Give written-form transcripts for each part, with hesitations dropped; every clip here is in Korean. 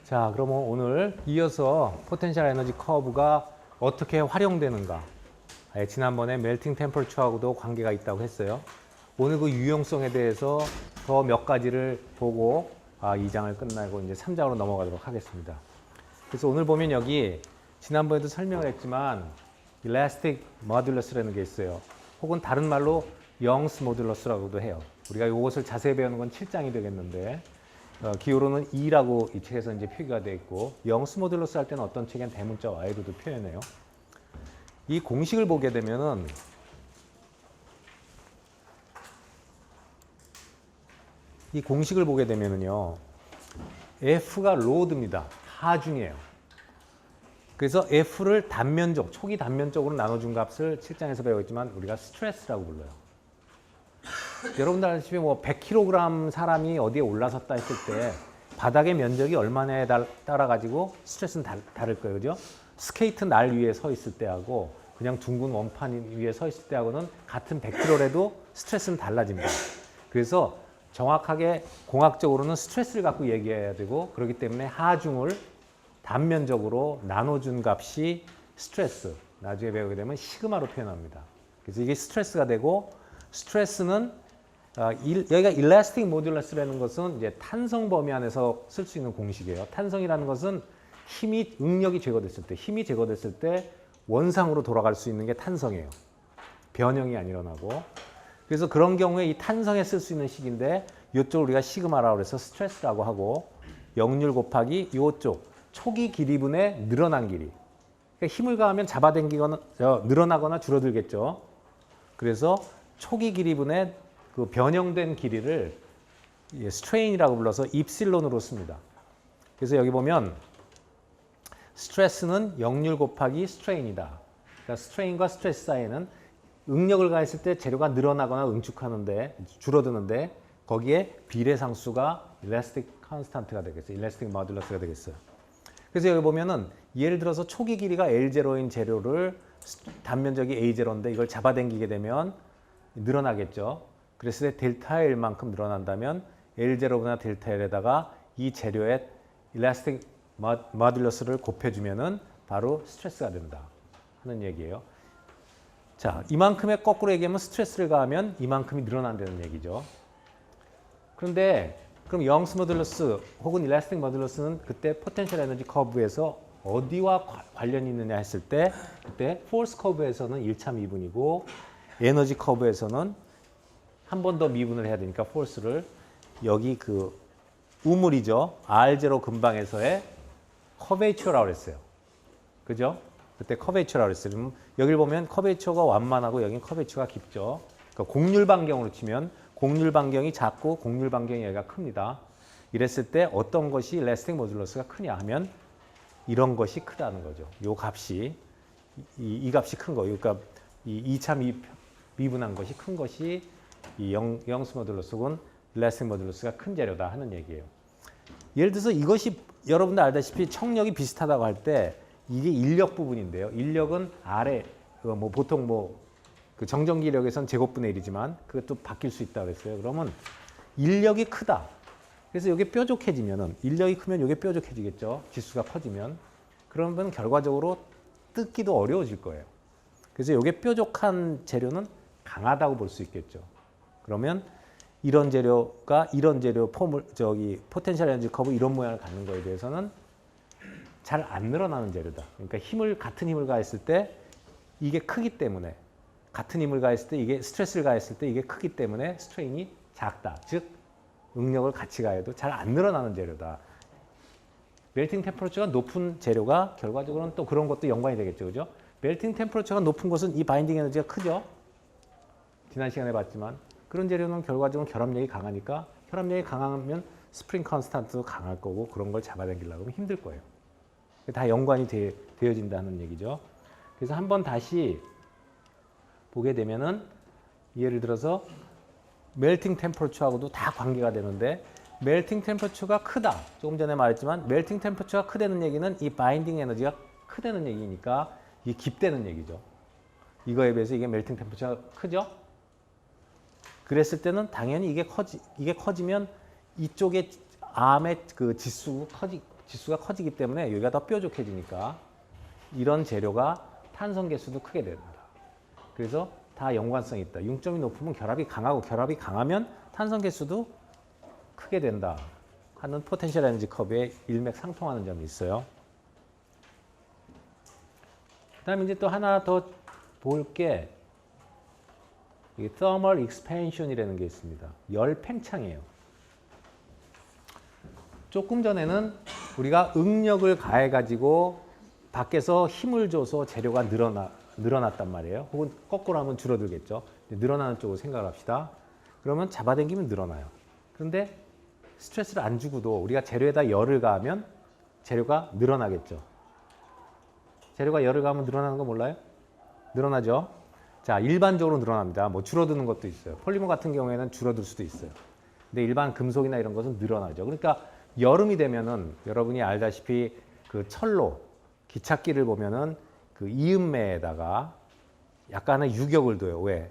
자, 그러면 오늘 이어서 포텐셜 에너지 커브가 어떻게 활용되는가. 지난번에 멜팅 템퍼처하고도 관계가 있다고 했어요. 오늘 그 유용성에 대해서 더 몇 가지를 보고 2장을 끝나고 이제 3장으로 넘어가도록 하겠습니다. 그래서 오늘 보면 여기 지난번에도 설명을 했지만 Elastic Modulus라는 게 있어요. 혹은 다른 말로 Young's Modulus라고도 해요. 우리가 이것을 자세히 배우는 건 7장이 되겠는데 기호로는 E라고 이 책에서 이제 표기가 되어 있고 Young's Modulus 할 때는 어떤 책엔 대문자 Y로도 표현해요. 이 공식을 보게 되면은 이 공식을 보게 되면은요 F가 로드입니다. 하중이에요. 그래서 F를 단면적, 초기 단면적으로 나눠준 값을 7장에서 배웠지만 우리가 스트레스라고 불러요. 여러분들 아시다시피 뭐 100kg 사람이 어디에 올라섰다 했을 때 바닥의 면적이 얼마냐에 따라 가지고 스트레스는 다를 거예요. 그죠? 스케이트 날 위에 서 있을 때하고 그냥 둥근 원판 위에 서 있을 때하고는 같은 100kg라도 스트레스는 달라집니다. 그래서 정확하게 공학적으로는 스트레스를 갖고 얘기해야 되고 그렇기 때문에 하중을 단면적으로 나눠준 값이 스트레스, 나중에 배우게 되면 시그마로 표현합니다. 그래서 이게 스트레스가 되고 스트레스는 여기가 Elastic Modulus라는 것은 이제 탄성 범위 안에서 쓸 수 있는 공식이에요. 탄성이라는 것은 응력이 제거됐을 때, 힘이 제거됐을 때 원상으로 돌아갈 수 있는 게 탄성이에요. 변형이 안 일어나고. 그래서 그런 경우에 이 탄성에 쓸 수 있는 식인데 이쪽을 우리가 시그마라고 해서 스트레스라고 하고 역률 곱하기 이쪽 초기 길이분의 늘어난 길이. 그러니까 힘을 가하면 잡아당기거나 늘어나거나 줄어들겠죠. 그래서 초기 길이분의 그 변형된 길이를 스트레인이라고 불러서 입실론으로 씁니다. 그래서 여기 보면 스트레스는 역률 곱하기 스트레인이다. 그러니까 스트레인과 스트레스 사이에는 응력을 가했을 때 재료가 늘어나거나 응축하는데 줄어드는데 거기에 비례상수가 Elastic Constant가 되겠어요. Elastic Modulus가 되겠어요. 그래서 여기 보면은 예를 들어서 초기 길이가 L0인 재료를 단면적이 A0인데 이걸 잡아당기게 되면 늘어나겠죠. 그랬을 때 델타 L만큼 늘어난다면 L0분의 델타 L에다가 이 재료의 Elastic Modulus를 곱해주면은 바로 스트레스가 된다 하는 얘기예요. 자, 이만큼의 거꾸로 얘기하면 스트레스를 가하면 이만큼이 늘어난다는 얘기죠. 그런데 그럼 Young's Modulus 혹은 Elastic Modulus는 그때 Potential Energy Curve에서 어디와 관련이 있느냐 했을 때 그때 Force Curve에서는 1차 미분이고 에너지 커브에서는 한 번 더 미분을 해야 되니까 Force를 여기 그 우물이죠. R0 근방에서의 커베이처라고 했어요. 그죠? 그때 커베이처라고 했어요. 그럼 여기를 보면 커베이처가 완만하고 여긴 커베이처가 깊죠. 그러니까 곡률 반경으로 치면 곡률 반경이 작고 곡률 반경이 여기가 큽니다. 이랬을 때 어떤 것이 Elastic Modulus가 크냐 하면 이런 것이 크다는 거죠. 이 값이 이 값이 큰 거예요. 그러니까 이 2차 미분한 것이 큰 것이 이 Young's Modulus 혹은 Elastic Modulus가 큰 재료다 하는 얘기예요. 예를 들어서 이것이 여러분들 알다시피 청력이 비슷하다고 할 때 이게 인력 부분인데요. 인력은 아래 뭐 보통 그 정전기력에선 제곱분의 1이지만 그것도 바뀔 수 있다고 그랬어요. 그러면 인력이 크다. 그래서 이게 뾰족해지면은 인력이 크면 이게 뾰족해지겠죠. 지수가 커지면 그러면 결과적으로 뜯기도 어려워질 거예요. 그래서 이게 뾰족한 재료는 강하다고 볼 수 있겠죠. 그러면 이런 재료가 이런 재료 포텐셜 에너지 커브 이런 모양을 갖는 거에 대해서는 잘 안 늘어나는 재료다. 그러니까 같은 힘을 가했을 때 이게 크기 때문에 같은 힘을 가했을 때 이게 스트레스를 가했을 때 이게 크기 때문에 스트레인이 작다. 즉 응력을 같이 가해도 잘 안 늘어나는 재료다. 멜팅 템퍼러처가 높은 재료가 결과적으로는 또 그런 것도 연관이 되겠죠. 그죠? 멜팅 템퍼러처가 높은 곳은 이 바인딩 에너지가 크죠. 지난 시간에 봤지만 그런 재료는 결과적으로 결합력이 강하니까 결합력이 강하면 스프링 컨스탄트도 강할 거고 그런 걸 잡아당기려고 하면 힘들 거예요. 다 연관이 되어진다는 얘기죠. 그래서 한번 다시 보게 되면은 예를 들어서 멜팅 템퍼러처하고도 다 관계가 되는데 멜팅 템퍼러처가 크다. 조금 전에 말했지만 멜팅 템퍼러처가 크다는 얘기는 이 바인딩 에너지가 크다는 얘기니까 이게 깊다는 얘기죠. 이거에 비해서 이게 멜팅 템퍼러처가 크죠? 그랬을 때는 당연히 이게 커지면 이쪽에 암의 그 지수 지수가 커지기 때문에 여기가 더 뾰족해지니까 이런 재료가 탄성 개수도 크게 된다. 그래서 다 연관성이 있다. 융점이 높으면 결합이 강하고 결합이 강하면 탄성 개수도 크게 된다 하는 포텐셜 에너지 커브에 일맥상통하는 점이 있어요. 그다음에 이제 또 하나 더 볼 게 이 thermal expansion이라는 게 있습니다. 열 팽창이에요. 조금 전에는 우리가 응력을 가해 가지고 밖에서 힘을 줘서 재료가 늘어났단 말이에요. 혹은 거꾸로 하면 줄어들겠죠. 늘어나는 쪽으로 생각을 합시다. 그러면 잡아당기면 늘어나요. 그런데 스트레스를 안 주고도 우리가 재료에다 열을 가하면 재료가 늘어나겠죠. 재료가 열을 가하면 늘어나는 거 몰라요? 늘어나죠. 자, 일반적으로 늘어납니다. 뭐 줄어드는 것도 있어요. 폴리머 같은 경우에는 줄어들 수도 있어요. 근데 일반 금속이나 이런 것은 늘어나죠. 그러니까 여름이 되면은 여러분이 알다시피 그 철로 기찻길을 보면은 그 이음매에다가 약간의 유격을 둬요. 왜?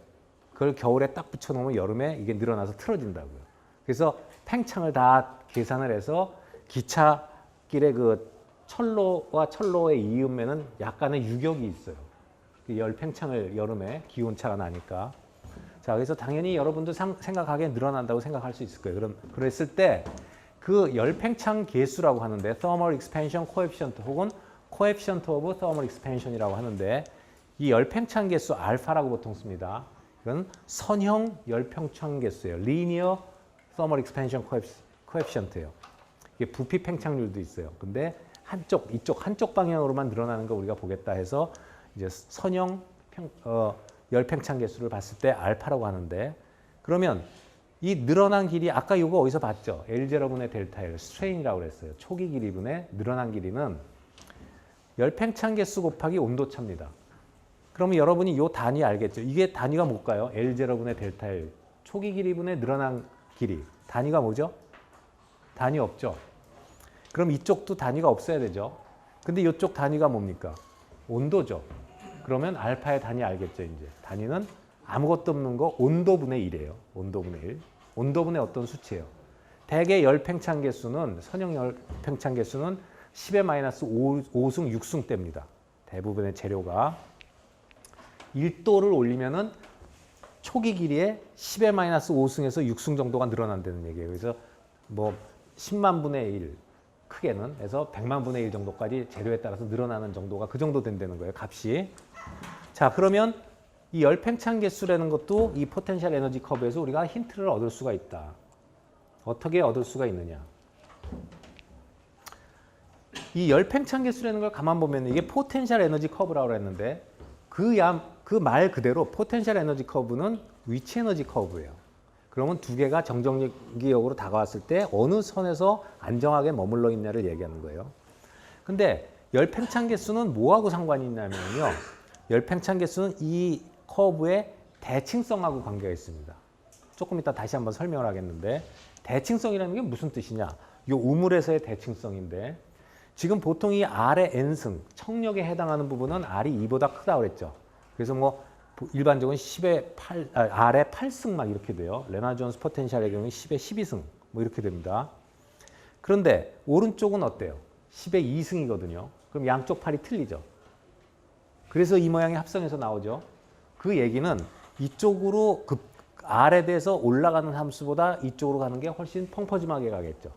그걸 겨울에 딱 붙여놓으면 여름에 이게 늘어나서 틀어진다고요. 그래서 팽창을 다 계산을 해서 기찻길의 그 철로와 철로의 이음매는 약간의 유격이 있어요. 열 팽창을 여름에 기온차가 나니까. 자, 그래서 당연히 여러분도 생각하기에 늘어난다고 생각할 수 있을 거예요. 그랬을 때 그 열 팽창 계수라고 하는데 thermal expansion coefficient 혹은 coefficient of thermal expansion이라고 하는데 이 열 팽창 계수 알파라고 보통 씁니다. 이건 선형 열 팽창 계수예요. linear thermal expansion coefficient예요. 이게 부피 팽창률도 있어요. 근데 이쪽 한쪽 방향으로만 늘어나는 거 우리가 보겠다 해서 이제 선형 열 팽창 계수를 봤을 때 알파라고 하는데 그러면 이 늘어난 길이 아까 이거 어디서 봤죠? L0분의 델타 L 스트레인이라고 그랬어요. 초기 길이분의 늘어난 길이는 열 팽창 계수 곱하기 온도차입니다. 그러면 여러분이 이 단위 알겠죠? 이게 단위가 뭘까요? L0분의 델타 L 초기 길이분의 늘어난 길이 단위가 뭐죠? 단위 없죠? 그럼 이쪽도 단위가 없어야 되죠? 근데 이쪽 단위가 뭡니까? 온도죠. 그러면 알파의 단위 알겠죠, 이제. 단위는 아무것도 없는 거 온도분의 1이에요. 온도분의 1. 온도분의 어떤 수치예요. 대개 열 팽창 개수는 선형 열 팽창 개수는 10의 마이너스 5승 6승 대입니다. 대부분의 재료가 1도를 올리면은 초기 길이에 10의 마이너스 5승에서 6승 정도가 늘어난다는 얘기예요. 그래서 뭐 10만 분의 1 크게는 해서 100만 분의 1 정도까지 재료에 따라서 늘어나는 정도가 그 정도 된다는 거예요. 값이. 자, 그러면 이 열 팽창 개수라는 것도 이 포텐셜 에너지 커브에서 우리가 힌트를 얻을 수가 있다. 어떻게 얻을 수가 있느냐. 이 열 팽창 개수라는 걸 가만 보면 이게 포텐셜 에너지 커브라고 했는데 그 말 그대로 포텐셜 에너지 커브는 위치 에너지 커브예요. 그러면 두 개가 정정기역으로 다가왔을 때 어느 선에서 안정하게 머물러 있냐를 얘기하는 거예요. 근데 열 팽창 개수는 뭐하고 상관이 있냐면요. 열 팽창 개수는 이 커브의 대칭성하고 관계가 있습니다. 조금 이따 다시 한번 설명을 하겠는데 대칭성이라는 게 무슨 뜻이냐. 이 우물에서의 대칭성인데 지금 보통 이 R의 N승, 청력에 해당하는 부분은 R이 2보다 크다고 그랬죠. 그래서 뭐 일반적으로 10의 8, R의 8승 막 이렇게 돼요. 레나존스 포텐셜의 경우는 10의 12승 뭐 이렇게 됩니다. 그런데 오른쪽은 어때요? 10의 2승이거든요. 그럼 양쪽 팔이 틀리죠. 그래서 이 모양이 합성해서 나오죠. 그 얘기는 이쪽으로 R에 대해서 올라가는 함수보다 이쪽으로 가는 게 훨씬 펑퍼짐하게 가겠죠.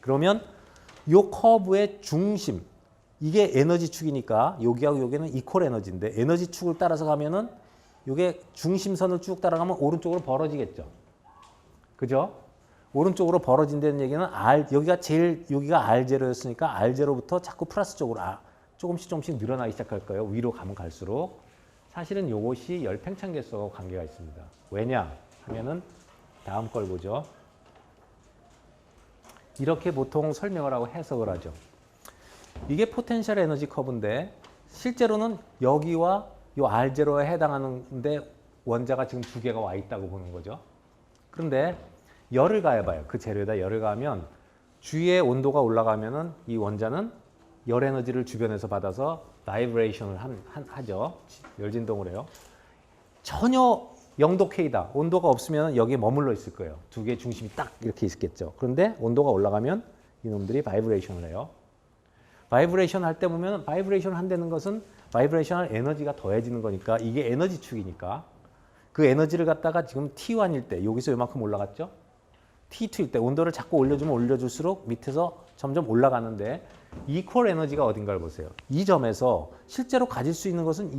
그러면 이 커브의 중심, 이게 에너지 축이니까 여기하고 여기는 이퀄 에너지인데 에너지 축을 따라서 가면은 이게 중심선을 쭉 따라가면 오른쪽으로 벌어지겠죠. 그죠? 오른쪽으로 벌어진다는 얘기는 여기가 R0였으니까 R0부터 자꾸 플러스 쪽으로 조금씩 늘어나기 시작할 거예요. 위로 가면 갈수록. 사실은 이것이 열 팽창 개수와 관계가 있습니다. 왜냐 하면은 다음 걸 보죠. 이렇게 보통 설명을 하고 해석을 하죠. 이게 포텐셜 에너지 커브인데 실제로는 여기와 이 R0에 해당하는데 원자가 지금 두 개가 와 있다고 보는 거죠. 그런데 열을 가해봐요. 그 재료에다 열을 가하면 주위의 온도가 올라가면은 이 원자는 열 에너지를 주변에서 받아서 바이브레이션을 하죠. 열진동을 해요. 전혀 0도 K다. 온도가 없으면 여기에 머물러 있을 거예요. 두 개의 중심이 딱 이렇게 있겠죠. 그런데 온도가 올라가면 이놈들이 바이브레이션을 해요. 바이브레이션 할 때 보면 바이브레이션 한다는 것은 바이브레이션할 에너지가 더해지는 거니까 이게 에너지 축이니까 그 에너지를 갖다가 지금 T1일 때 여기서 요만큼 올라갔죠? T2일 때 온도를 자꾸 올려주면 올려줄수록 밑에서 점점 올라가는데 이퀄 에너지가 어딘가를 보세요. 이 점에서 실제로 가질 수 있는 것은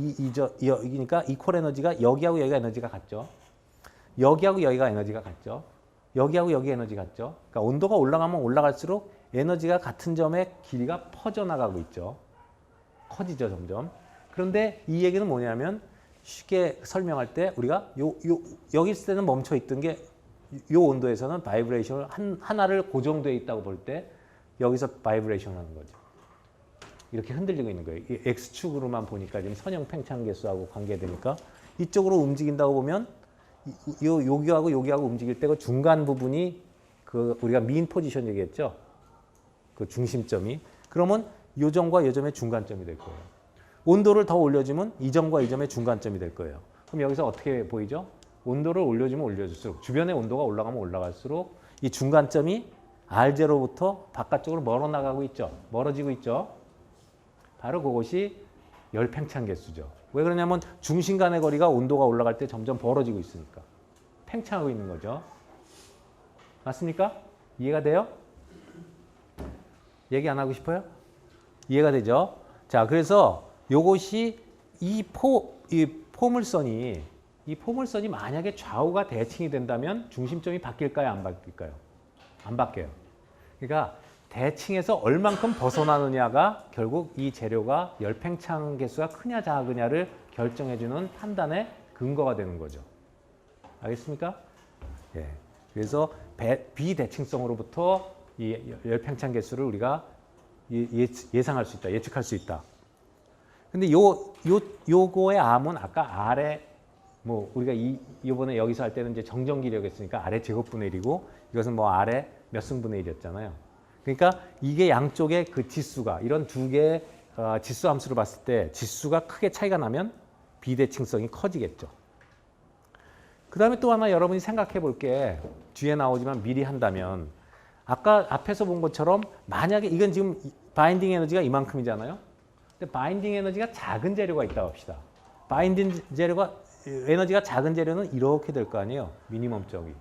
여기니까 이퀄 에너지가 여기하고 여기가 에너지가 같죠. 여기하고 여기가 에너지가 같죠. 여기하고 여기 에너지 같죠. 그러니까 온도가 올라가면 올라갈수록 에너지가 같은 점의 길이가 퍼져나가고 있죠. 커지죠, 점점. 그런데 이 얘기는 뭐냐면 쉽게 설명할 때 우리가 여기 있을 때는 멈춰 있던 게 이 온도에서는 바이브레이션을 하나를 고정되어 있다고 볼 때 여기서 바이브레이션 하는 거죠. 이렇게 흔들리고 있는 거예요. 이 X축으로만 보니까 지금 선형 팽창 계수하고 관계되니까 이쪽으로 움직인다고 보면 여기하고 여기하고 움직일 때 그 중간 부분이 그 우리가 민 포지션 얘기했죠. 그 중심점이. 그러면 요 점과 요 점의 중간점이 될 거예요. 온도를 더 올려주면 이 점과 이 점의 중간점이 될 거예요. 그럼 여기서 어떻게 보이죠? 온도를 올려주면 올려줄수록 주변의 온도가 올라가면 올라갈수록 이 중간점이 R0부터 바깥쪽으로 멀어나가고 있죠. 멀어지고 있죠. 바로 그것이 열팽창 개수죠. 왜 그러냐면 중심 간의 거리가 온도가 올라갈 때 점점 벌어지고 있으니까. 팽창하고 있는 거죠. 맞습니까? 이해가 돼요? 얘기 안 하고 싶어요? 이해가 되죠? 자, 그래서 요것이 이 포물선이 만약에 좌우가 대칭이 된다면 중심점이 바뀔까요? 안 바뀔까요? 안 바뀌어요. 그러니까 대칭에서 얼만큼 벗어나느냐가 결국 이 재료가 열팽창 개수가 크냐 작으냐를 결정해주는 판단의 근거가 되는 거죠. 알겠습니까? 예. 그래서 비대칭성으로부터 이 열팽창 개수를 우리가 예상할 수 있다, 예측할 수 있다. 근데 요거의 암은 아까 아래 뭐 우리가 이번에 여기서 할 때는 이제 정전기력 했으니까 아래 제곱분의 1이고 이것은 뭐 아래 몇 승분의 1이었잖아요. 그러니까 이게 양쪽의 그 지수가 이런 두 개의 지수 함수를 봤을 때 지수가 크게 차이가 나면 비대칭성이 커지겠죠. 그 다음에 또 하나 여러분이 생각해 볼 게 뒤에 나오지만 미리 한다면 아까 앞에서 본 것처럼 만약에 이건 지금 바인딩 에너지가 이만큼이잖아요. 근데 바인딩 에너지가 작은 재료가 있다고 합시다. 바인딩 에너지가 작은 재료는 이렇게 될 거 아니에요. 미니멈점이.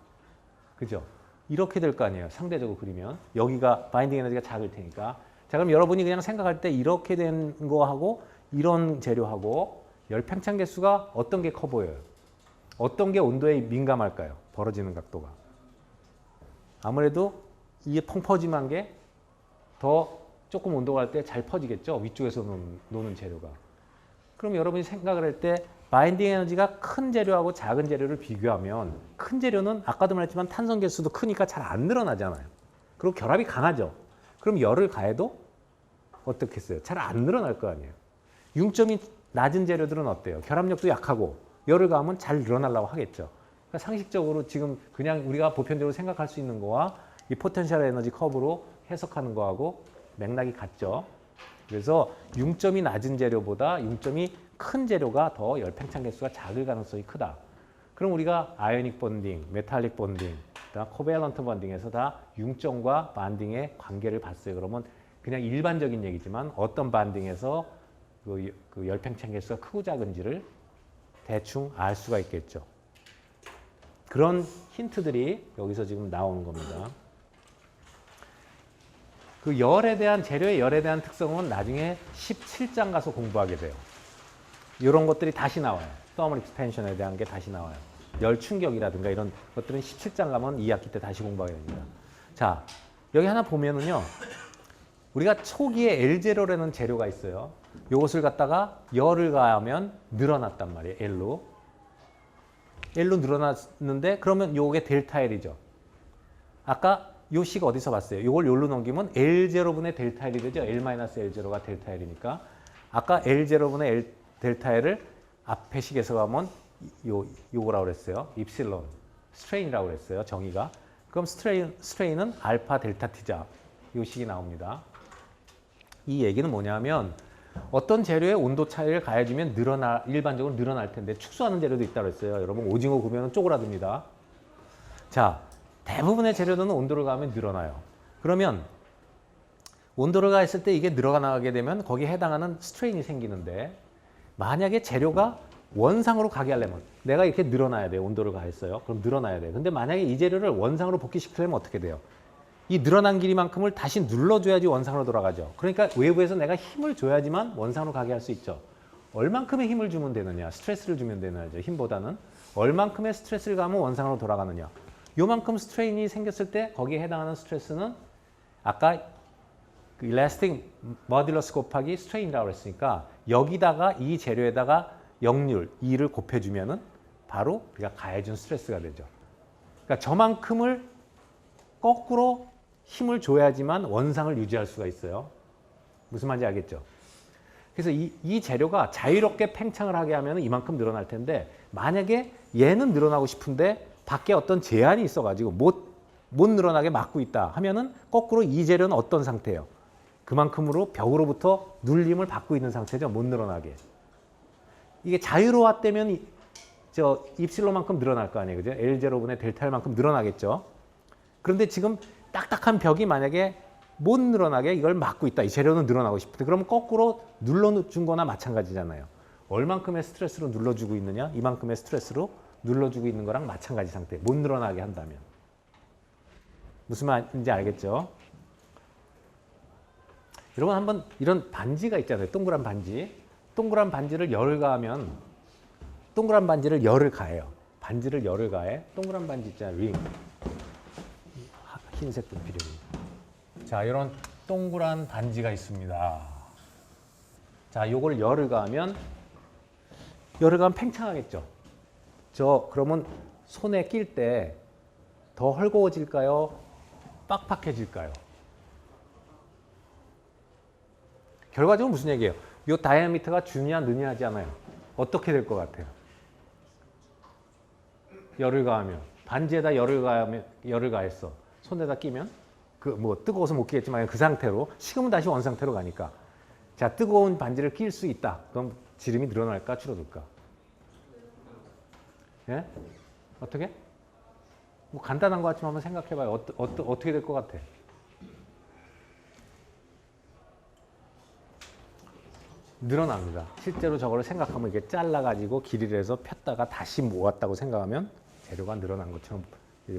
그죠? 이렇게 될 거 아니에요. 상대적으로 그리면. 여기가 바인딩 에너지가 작을 테니까. 자, 그럼 여러분이 그냥 생각할 때 이렇게 된 거하고 이런 재료하고 열팽창 개수가 어떤 게 커 보여요? 어떤 게 온도에 민감할까요? 벌어지는 각도가. 아무래도 이게 펑퍼짐한 게 더 조금 온도가 갈 때 잘 퍼지겠죠. 위쪽에서 노는 재료가. 그럼 여러분이 생각을 할 때 바인딩 에너지가 큰 재료하고 작은 재료를 비교하면 큰 재료는 아까도 말했지만 탄성 개수도 크니까 잘 안 늘어나잖아요. 그리고 결합이 강하죠. 그럼 열을 가해도 어떻겠어요? 잘 안 늘어날 거 아니에요. 융점이 낮은 재료들은 어때요? 결합력도 약하고 열을 가하면 잘 늘어나려고 하겠죠. 그러니까 상식적으로 지금 그냥 우리가 보편적으로 생각할 수 있는 거와 이 포텐셜 에너지 커브로 해석하는 거하고 맥락이 같죠. 그래서 융점이 낮은 재료보다 융점이 큰 재료가 더 열팽창 개수가 작을 가능성이 크다. 그럼 우리가 아이오닉 본딩, 메탈릭 본딩, 코밸런트 본딩에서 다 융점과 반딩의 관계를 봤어요. 그러면 그냥 일반적인 얘기지만 어떤 반딩에서 그 열팽창 개수가 크고 작은지를 대충 알 수가 있겠죠. 그런 힌트들이 여기서 지금 나오는 겁니다. 그 열에 대한 재료의 열에 대한 특성은 나중에 17장 가서 공부하게 돼요. 이런 것들이 다시 나와요. 서멀 익스펜션에 대한 게 다시 나와요. 열 충격이라든가 이런 것들은 17장 가면 2학기 때 다시 공부하게 됩니다. 자, 여기 하나 보면은요. 우리가 초기에 L0라는 재료가 있어요. 이것을 갖다가 열을 가하면 늘어났단 말이에요. L로. L로 늘어났는데 그러면 요게 델타 L이죠. 아까 요 식 어디서 봤어요? 요걸 요로 넘기면 L0분의 델타 L이 되죠. L-L0가 델타 L이니까. 아까 L0분의 L 델타 L을 앞에 식에서 가면 요거라고 그랬어요. 입실론. 스트레인이라고 그랬어요. 정의가. 그럼 스트레인은 알파 델타 T자. 요 식이 나옵니다. 이 얘기는 뭐냐면 어떤 재료의 온도 차이를 가해주면 일반적으로 늘어날 텐데 축소하는 재료도 있다고 했어요. 여러분 오징어 구우면 쪼그라듭니다. 자, 대부분의 재료는 온도를 가하면 늘어나요. 그러면 온도를 가했을 때 이게 늘어나게 되면 거기에 해당하는 스트레인이 생기는데 만약에 재료가 원상으로 가게 하려면 내가 이렇게 늘어나야 돼요. 온도를 가했어요. 그럼 늘어나야 돼요. 근데 만약에 이 재료를 원상으로 복귀시키려면 어떻게 돼요? 이 늘어난 길이만큼을 다시 눌러줘야지 원상으로 돌아가죠. 그러니까 외부에서 내가 힘을 줘야지만 원상으로 가게 할 수 있죠. 얼만큼의 힘을 주면 되느냐, 스트레스를 주면 되느냐죠. 힘보다는 얼만큼의 스트레스를 가면 원상으로 돌아가느냐. 요만큼 스트레인이 생겼을 때 거기에 해당하는 스트레스는 아까 그 일라스틱 모듈러스 곱하기 스트레인이라고 했으니까 여기다가 이 재료에다가 역률 2를 곱해주면은 바로 우리가 가해준 스트레스가 되죠. 그러니까 저만큼을 거꾸로 힘을 줘야지만 원상을 유지할 수가 있어요. 무슨 말인지 알겠죠? 그래서 이 재료가 자유롭게 팽창을 하게 하면 이만큼 늘어날 텐데 만약에 얘는 늘어나고 싶은데 밖에 어떤 제한이 있어가지고 못 늘어나게 막고 있다 하면은 거꾸로 이 재료는 어떤 상태예요? 그만큼으로 벽으로부터 눌림을 받고 있는 상태죠. 못 늘어나게. 이게 자유로웠다면 저 입실로만큼 늘어날 거 아니에요. 그죠? L0분의 델타 L만큼 늘어나겠죠. 그런데 지금 딱딱한 벽이 만약에 못 늘어나게 이걸 막고 있다. 이 재료는 늘어나고 싶은데 그러면 거꾸로 눌러준 거나 마찬가지잖아요. 얼만큼의 스트레스로 눌러주고 있느냐? 이만큼의 스트레스로 눌러주고 있는 거랑 마찬가지 상태. 못 늘어나게 한다면. 무슨 말인지 알겠죠? 여러분 한번 이런 반지가 있잖아요. 동그란 반지. 동그란 반지를 열을 가하면 동그란 반지를 열을 가해요. 반지를 열을 가해. 동그란 반지 있잖아요. 링. 흰색도 필요해요. 자, 이런 동그란 반지가 있습니다. 자, 요걸 열을 가하면 팽창하겠죠. 그러면 손에 낄 때 더 헐거워질까요? 빡빡해질까요? 결과적으로 무슨 얘기예요? 요 다이아미터가 주냐 느냐 하지 않아요. 어떻게 될 것 같아요? 열을 가하면 반지에다 열을 가했어. 손에다 끼면 뜨거워서 못 끼겠지만 그 상태로 식으면 다시 원상태로 가니까 자 뜨거운 반지를 끼울 수 있다. 그럼 지름이 늘어날까 줄어들까? 예? 어떻게? 간단한 것 같지만 한번 생각해봐요. 어떻게 될 것 같아? 늘어납니다. 실제로 저거를 생각하면 이게 잘라가지고 길이를 해서 폈다가 다시 모았다고 생각하면 재료가 늘어난 것처럼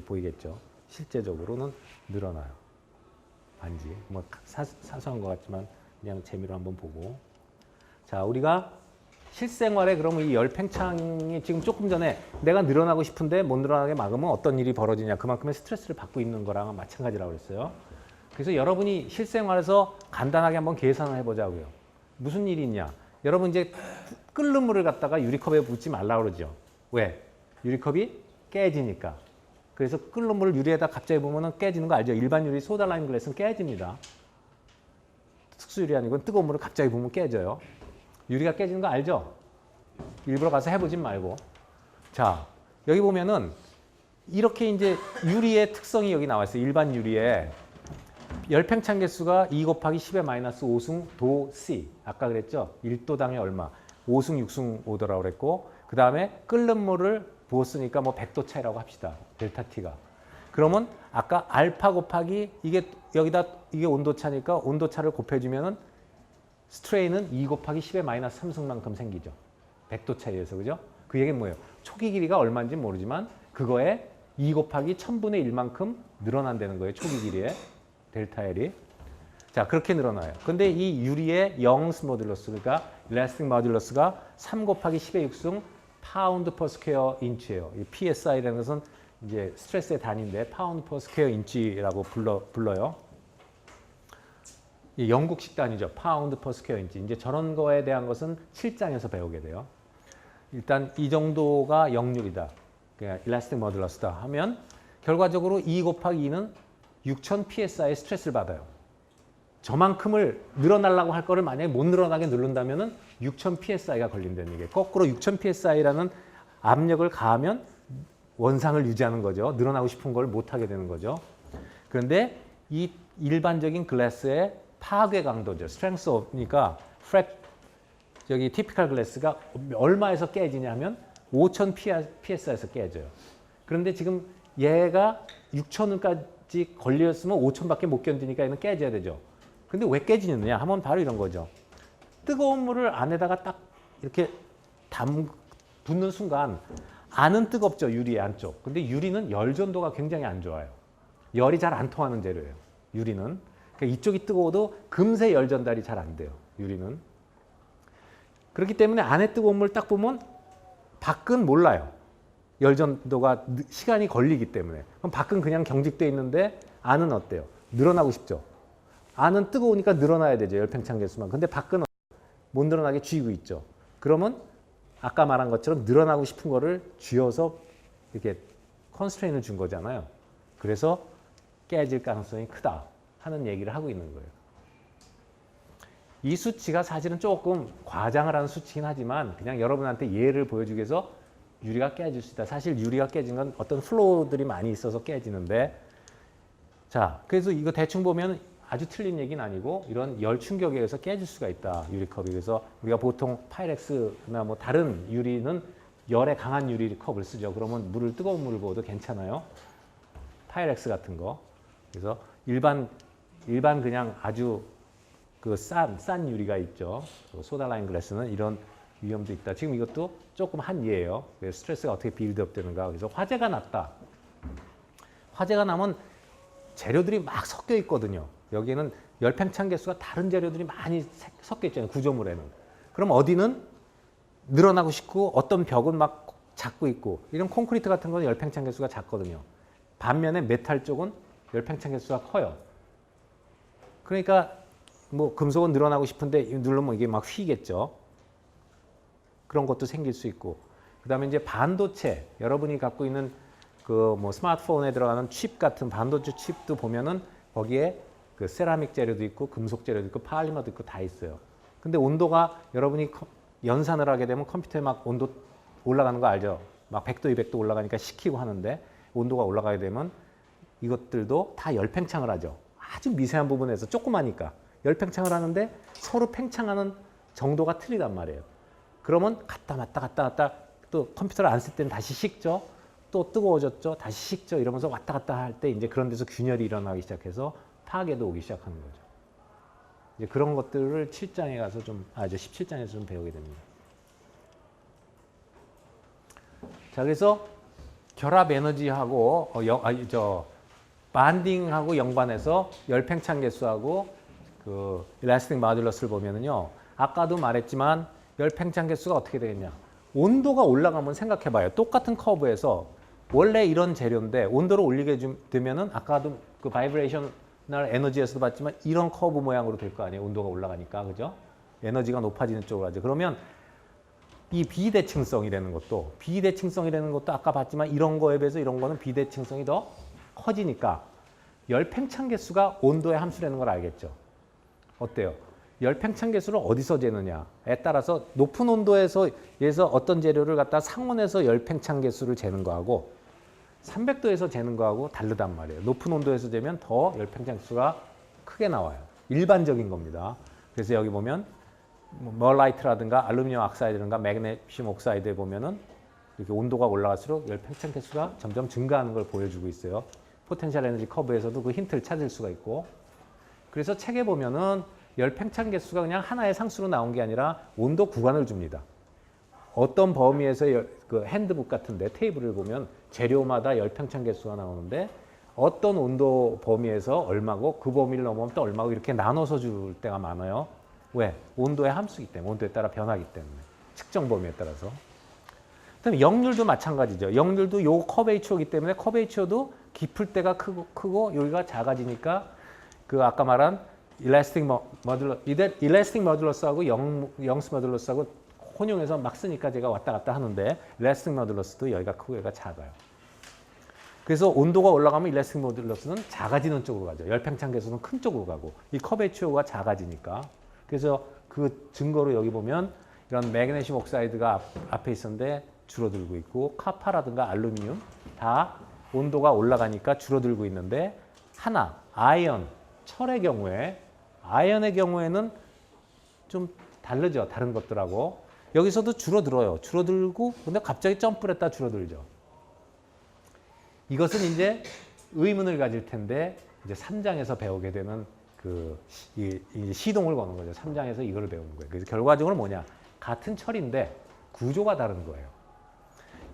보이겠죠. 실제적으로는 늘어나요. 반지. 사소한 것 같지만 그냥 재미로 한번 보고. 자, 우리가 실생활에 그러면 이 열 팽창이 지금 조금 전에 내가 늘어나고 싶은데 못 늘어나게 막으면 어떤 일이 벌어지냐. 그만큼의 스트레스를 받고 있는 거랑 마찬가지라고 그랬어요. 그래서 여러분이 실생활에서 간단하게 한번 계산을 해보자고요. 무슨 일이 있냐. 여러분 이제 끓는 물을 갖다가 유리컵에 붓지 말라고 그러죠. 왜? 유리컵이 깨지니까. 그래서 끓는 물을 유리에다 갑자기 보면 깨지는 거 알죠? 일반 유리 소다 라임 글래스는 깨집니다. 특수 유리 아니고 뜨거운 물을 갑자기 부으면 깨져요. 유리가 깨지는 거 알죠? 일부러 가서 해보진 말고. 자, 여기 보면은 이렇게 이제 유리의 특성이 여기 나와 있어요. 일반 유리에 열팽창 개수가 2 곱하기 10의 마이너스 5승 도 C. 아까 그랬죠? 1도당에 얼마? 5승, 6승 오더라고 그랬고 그 다음에 끓는 물을 부었으니까 100도 차이라고 합시다. 델타 T가. 그러면 아까 알파 곱하기 이게 여기다 이게 온도차니까 온도차를 곱해주면은 스트레인은 2 곱하기 10의 마이너스 3승만큼 생기죠. 100도 차이에서. 그죠? 그 얘기는 뭐예요? 초기 길이가 얼마인지 모르지만 그거에 2 곱하기 1000분의 1만큼 늘어난다는 거예요. 초기 길이에. 델타 L이. 자, 그렇게 늘어나요. 근데 이 유리의 영스 모듈러스, 그러니까 일라스틱 모듈러스가 3 곱하기 10의 6승 파운드 퍼 스퀘어 인치예요. 이 PSI라는 것은 이제 스트레스의 단위인데 파운드 퍼 스퀘어 인치라고 불러요. 이 영국식 단위죠. 파운드 퍼 스퀘어 인치. 이제 저런 거에 대한 것은 7장에서 배우게 돼요. 일단 이 정도가 역률이다. 그러니까 일라스틱 모듈러스다 하면 결과적으로 2 곱하기 2는 6000 psi의 스트레스를 받아요. 저만큼을 늘어나려고 할 거를 만약에 못 늘어나게 누른다면은 6000 psi가 걸린다는 얘기예요. 거꾸로 6000 psi라는 압력을 가하면 원상을 유지하는 거죠. 늘어나고 싶은 걸 못 하게 되는 거죠. 그런데 이 일반적인 글래스의 파괴 강도죠. strength of니까 저기 typical glass가 얼마에서 깨지냐면 5000 psi에서 깨져요. 그런데 지금 얘가 6000까지 걸렸으면 5000밖에 못 견디니까 얘는 깨져야 되죠. 근데 왜 깨지느냐 하면 바로 이런 거죠. 뜨거운 물을 안에다가 딱 이렇게 붓는 순간 안은 뜨겁죠. 유리의 안쪽. 근데 유리는 열 전도가 굉장히 안 좋아요. 열이 잘 안 통하는 재료예요. 유리는. 그러니까 이쪽이 뜨거워도 금세 열 전달이 잘 안 돼요. 유리는. 그렇기 때문에 안에 뜨거운 물 딱 보면 밖은 몰라요. 열 전도가 시간이 걸리기 때문에. 그럼 밖은 그냥 경직돼 있는데 안은 어때요? 늘어나고 싶죠. 안은 뜨거우니까 늘어나야 되죠. 열팽창 개수만. 근데 밖은 못 늘어나게 쥐고 있죠. 그러면 아까 말한 것처럼 늘어나고 싶은 거를 쥐어서 이렇게 컨스트레인을 준 거잖아요. 그래서 깨질 가능성이 크다 하는 얘기를 하고 있는 거예요. 이 수치가 사실은 조금 과장을 하는 수치긴 하지만 그냥 여러분한테 예를 보여주기 위해서 유리가 깨질 수 있다. 사실 유리가 깨진 건 어떤 플로우들이 많이 있어서 깨지는데 자, 그래서 이거 대충 보면 아주 틀린 얘기는 아니고 이런 열 충격에 의해서 깨질 수가 있다. 유리컵이. 그래서 우리가 보통 파이렉스나 뭐 다른 유리는 열에 강한 유리컵을 쓰죠. 그러면 뜨거운 물을 부어도 괜찮아요. 파이렉스 같은 거. 그래서 일반 그냥 아주 그 싼 유리가 있죠. 소다라인 글래스는 이런 위험도 있다. 지금 이것도 조금 한 예예요. 스트레스가 어떻게 빌드업 되는가. 그래서 화재가 났다. 화재가 나면 재료들이 막 섞여 있거든요. 여기에는 열팽창 개수가 다른 재료들이 많이 섞여 있잖아요. 구조물에는. 그럼 어디는 늘어나고 싶고 어떤 벽은 막 작고 있고 이런 콘크리트 같은 거는 열팽창 개수가 작거든요. 반면에 메탈 쪽은 열팽창 개수가 커요. 그러니까 뭐 금속은 늘어나고 싶은데 누르면 이게 막 휘겠죠. 그런 것도 생길 수 있고. 그다음에 이제 반도체, 여러분이 갖고 있는 그 뭐 스마트폰에 들어가는 칩 같은 반도체 칩도 보면은 거기에 그 세라믹 재료도 있고 금속 재료도 있고 파리머도 있고 다 있어요. 근데 온도가 여러분이 연산을 하게 되면 컴퓨터에 막 온도 올라가는 거 알죠? 막 100도, 200도 올라가니까 식히고 하는데 온도가 올라가게 되면 이것들도 다 열팽창을 하죠. 아주 미세한 부분에서 조그마니까 열팽창을 하는데 서로 팽창하는 정도가 틀리단 말이에요. 그러면 갔다 왔다 또 컴퓨터를 안 쓸 때는 다시 식죠. 또 뜨거워졌죠. 다시 식죠. 이러면서 왔다 갔다 할 때 이제 그런 데서 균열이 일어나기 시작해서 파괴도 오기 시작하는 거죠. 이제 그런 것들을 7장에 가서 이제 17장에서 좀 배우게 됩니다. 자, 그래서 결합 에너지하고 반딩하고 연관해서 열팽창 개수하고 그 일라스틱 마듈러스를 보면은요. 아까도 말했지만 열팽창 개수가 어떻게 되겠냐? 온도가 올라가면 생각해봐요. 똑같은 커브에서 원래 이런 재료인데 온도를 올리게 되면은 아까도 그 바이브레이셔널 에너지에서도 봤지만 이런 커브 모양으로 될 거 아니에요. 온도가 올라가니까. 그죠? 에너지가 높아지는 쪽으로 하죠. 그러면 이 비대칭성이라는 것도 아까 봤지만 이런 거에 비해서 이런 거는 비대칭성이 더 커지니까 열팽창 개수가 온도의 함수라는 걸 알겠죠. 어때요? 열팽창 개수를 어디서 재느냐에 따라서 높은 온도에서 어떤 재료를 갖다 상온에서 열팽창 개수를 재는 거하고 300도에서 재는 거하고 다르단 말이에요. 높은 온도에서 재면 더 열팽창 개수가 크게 나와요. 일반적인 겁니다. 그래서 여기 보면 멀라이트라든가 알루미늄 억사이드라든가 매그네슘 옥사이드에 보면은 이렇게 온도가 올라갈수록 열팽창 개수가 점점 증가하는 걸 보여주고 있어요. 포텐셜 에너지 커브에서도 그 힌트를 찾을 수가 있고. 그래서 책에 보면은 열팽창 개수가 그냥 하나의 상수로 나온 게 아니라 온도 구간을 줍니다. 어떤 범위에서 그 핸드북 같은데 테이블을 보면 재료마다 열팽창 개수가 나오는데 어떤 온도 범위에서 얼마고 그 범위를 넘으면 또 얼마고 이렇게 나눠서 줄 때가 많아요. 왜? 온도의 함수이기 때문에, 온도에 따라 변하기 때문에, 측정 범위에 따라서. 그다음에 역률도 마찬가지죠. 역률도 요 커베이처이기 때문에 커베이처도 깊을 때가 크고 여기가 작아지니까 그 아까 말한 일라스틱 머듈러스하고 영스 머듈러스하고 혼용해서 막 쓰니까 제가 왔다 갔다 하는데 일라스틱 머듈러스도 여기가 크고 여기가 작아요. 그래서 온도가 올라가면 일라스틱 머듈러스는 작아지는 쪽으로 가죠. 열팽창 개수는 큰 쪽으로 가고 이 커베이처가 작아지니까. 그래서 그 증거로 여기 보면 이런 매그네슘 옥사이드가 앞에 있었는데 줄어들고 있고 카파라든가 알루미늄 다 온도가 올라가니까 줄어들고 있는데 하나 아이언, 철의 경우에 아이언의 경우에는 좀 다르죠. 다른 것들하고. 여기서도 줄어들어요. 줄어들고 근데 갑자기 점프를 했다 줄어들죠. 이것은 이제 의문을 가질 텐데 이제 3장에서 배우게 되는 이제 시동을 거는 거죠. 3장에서 이걸 배우는 거예요. 그래서 결과적으로 뭐냐? 같은 철인데 구조가 다른 거예요.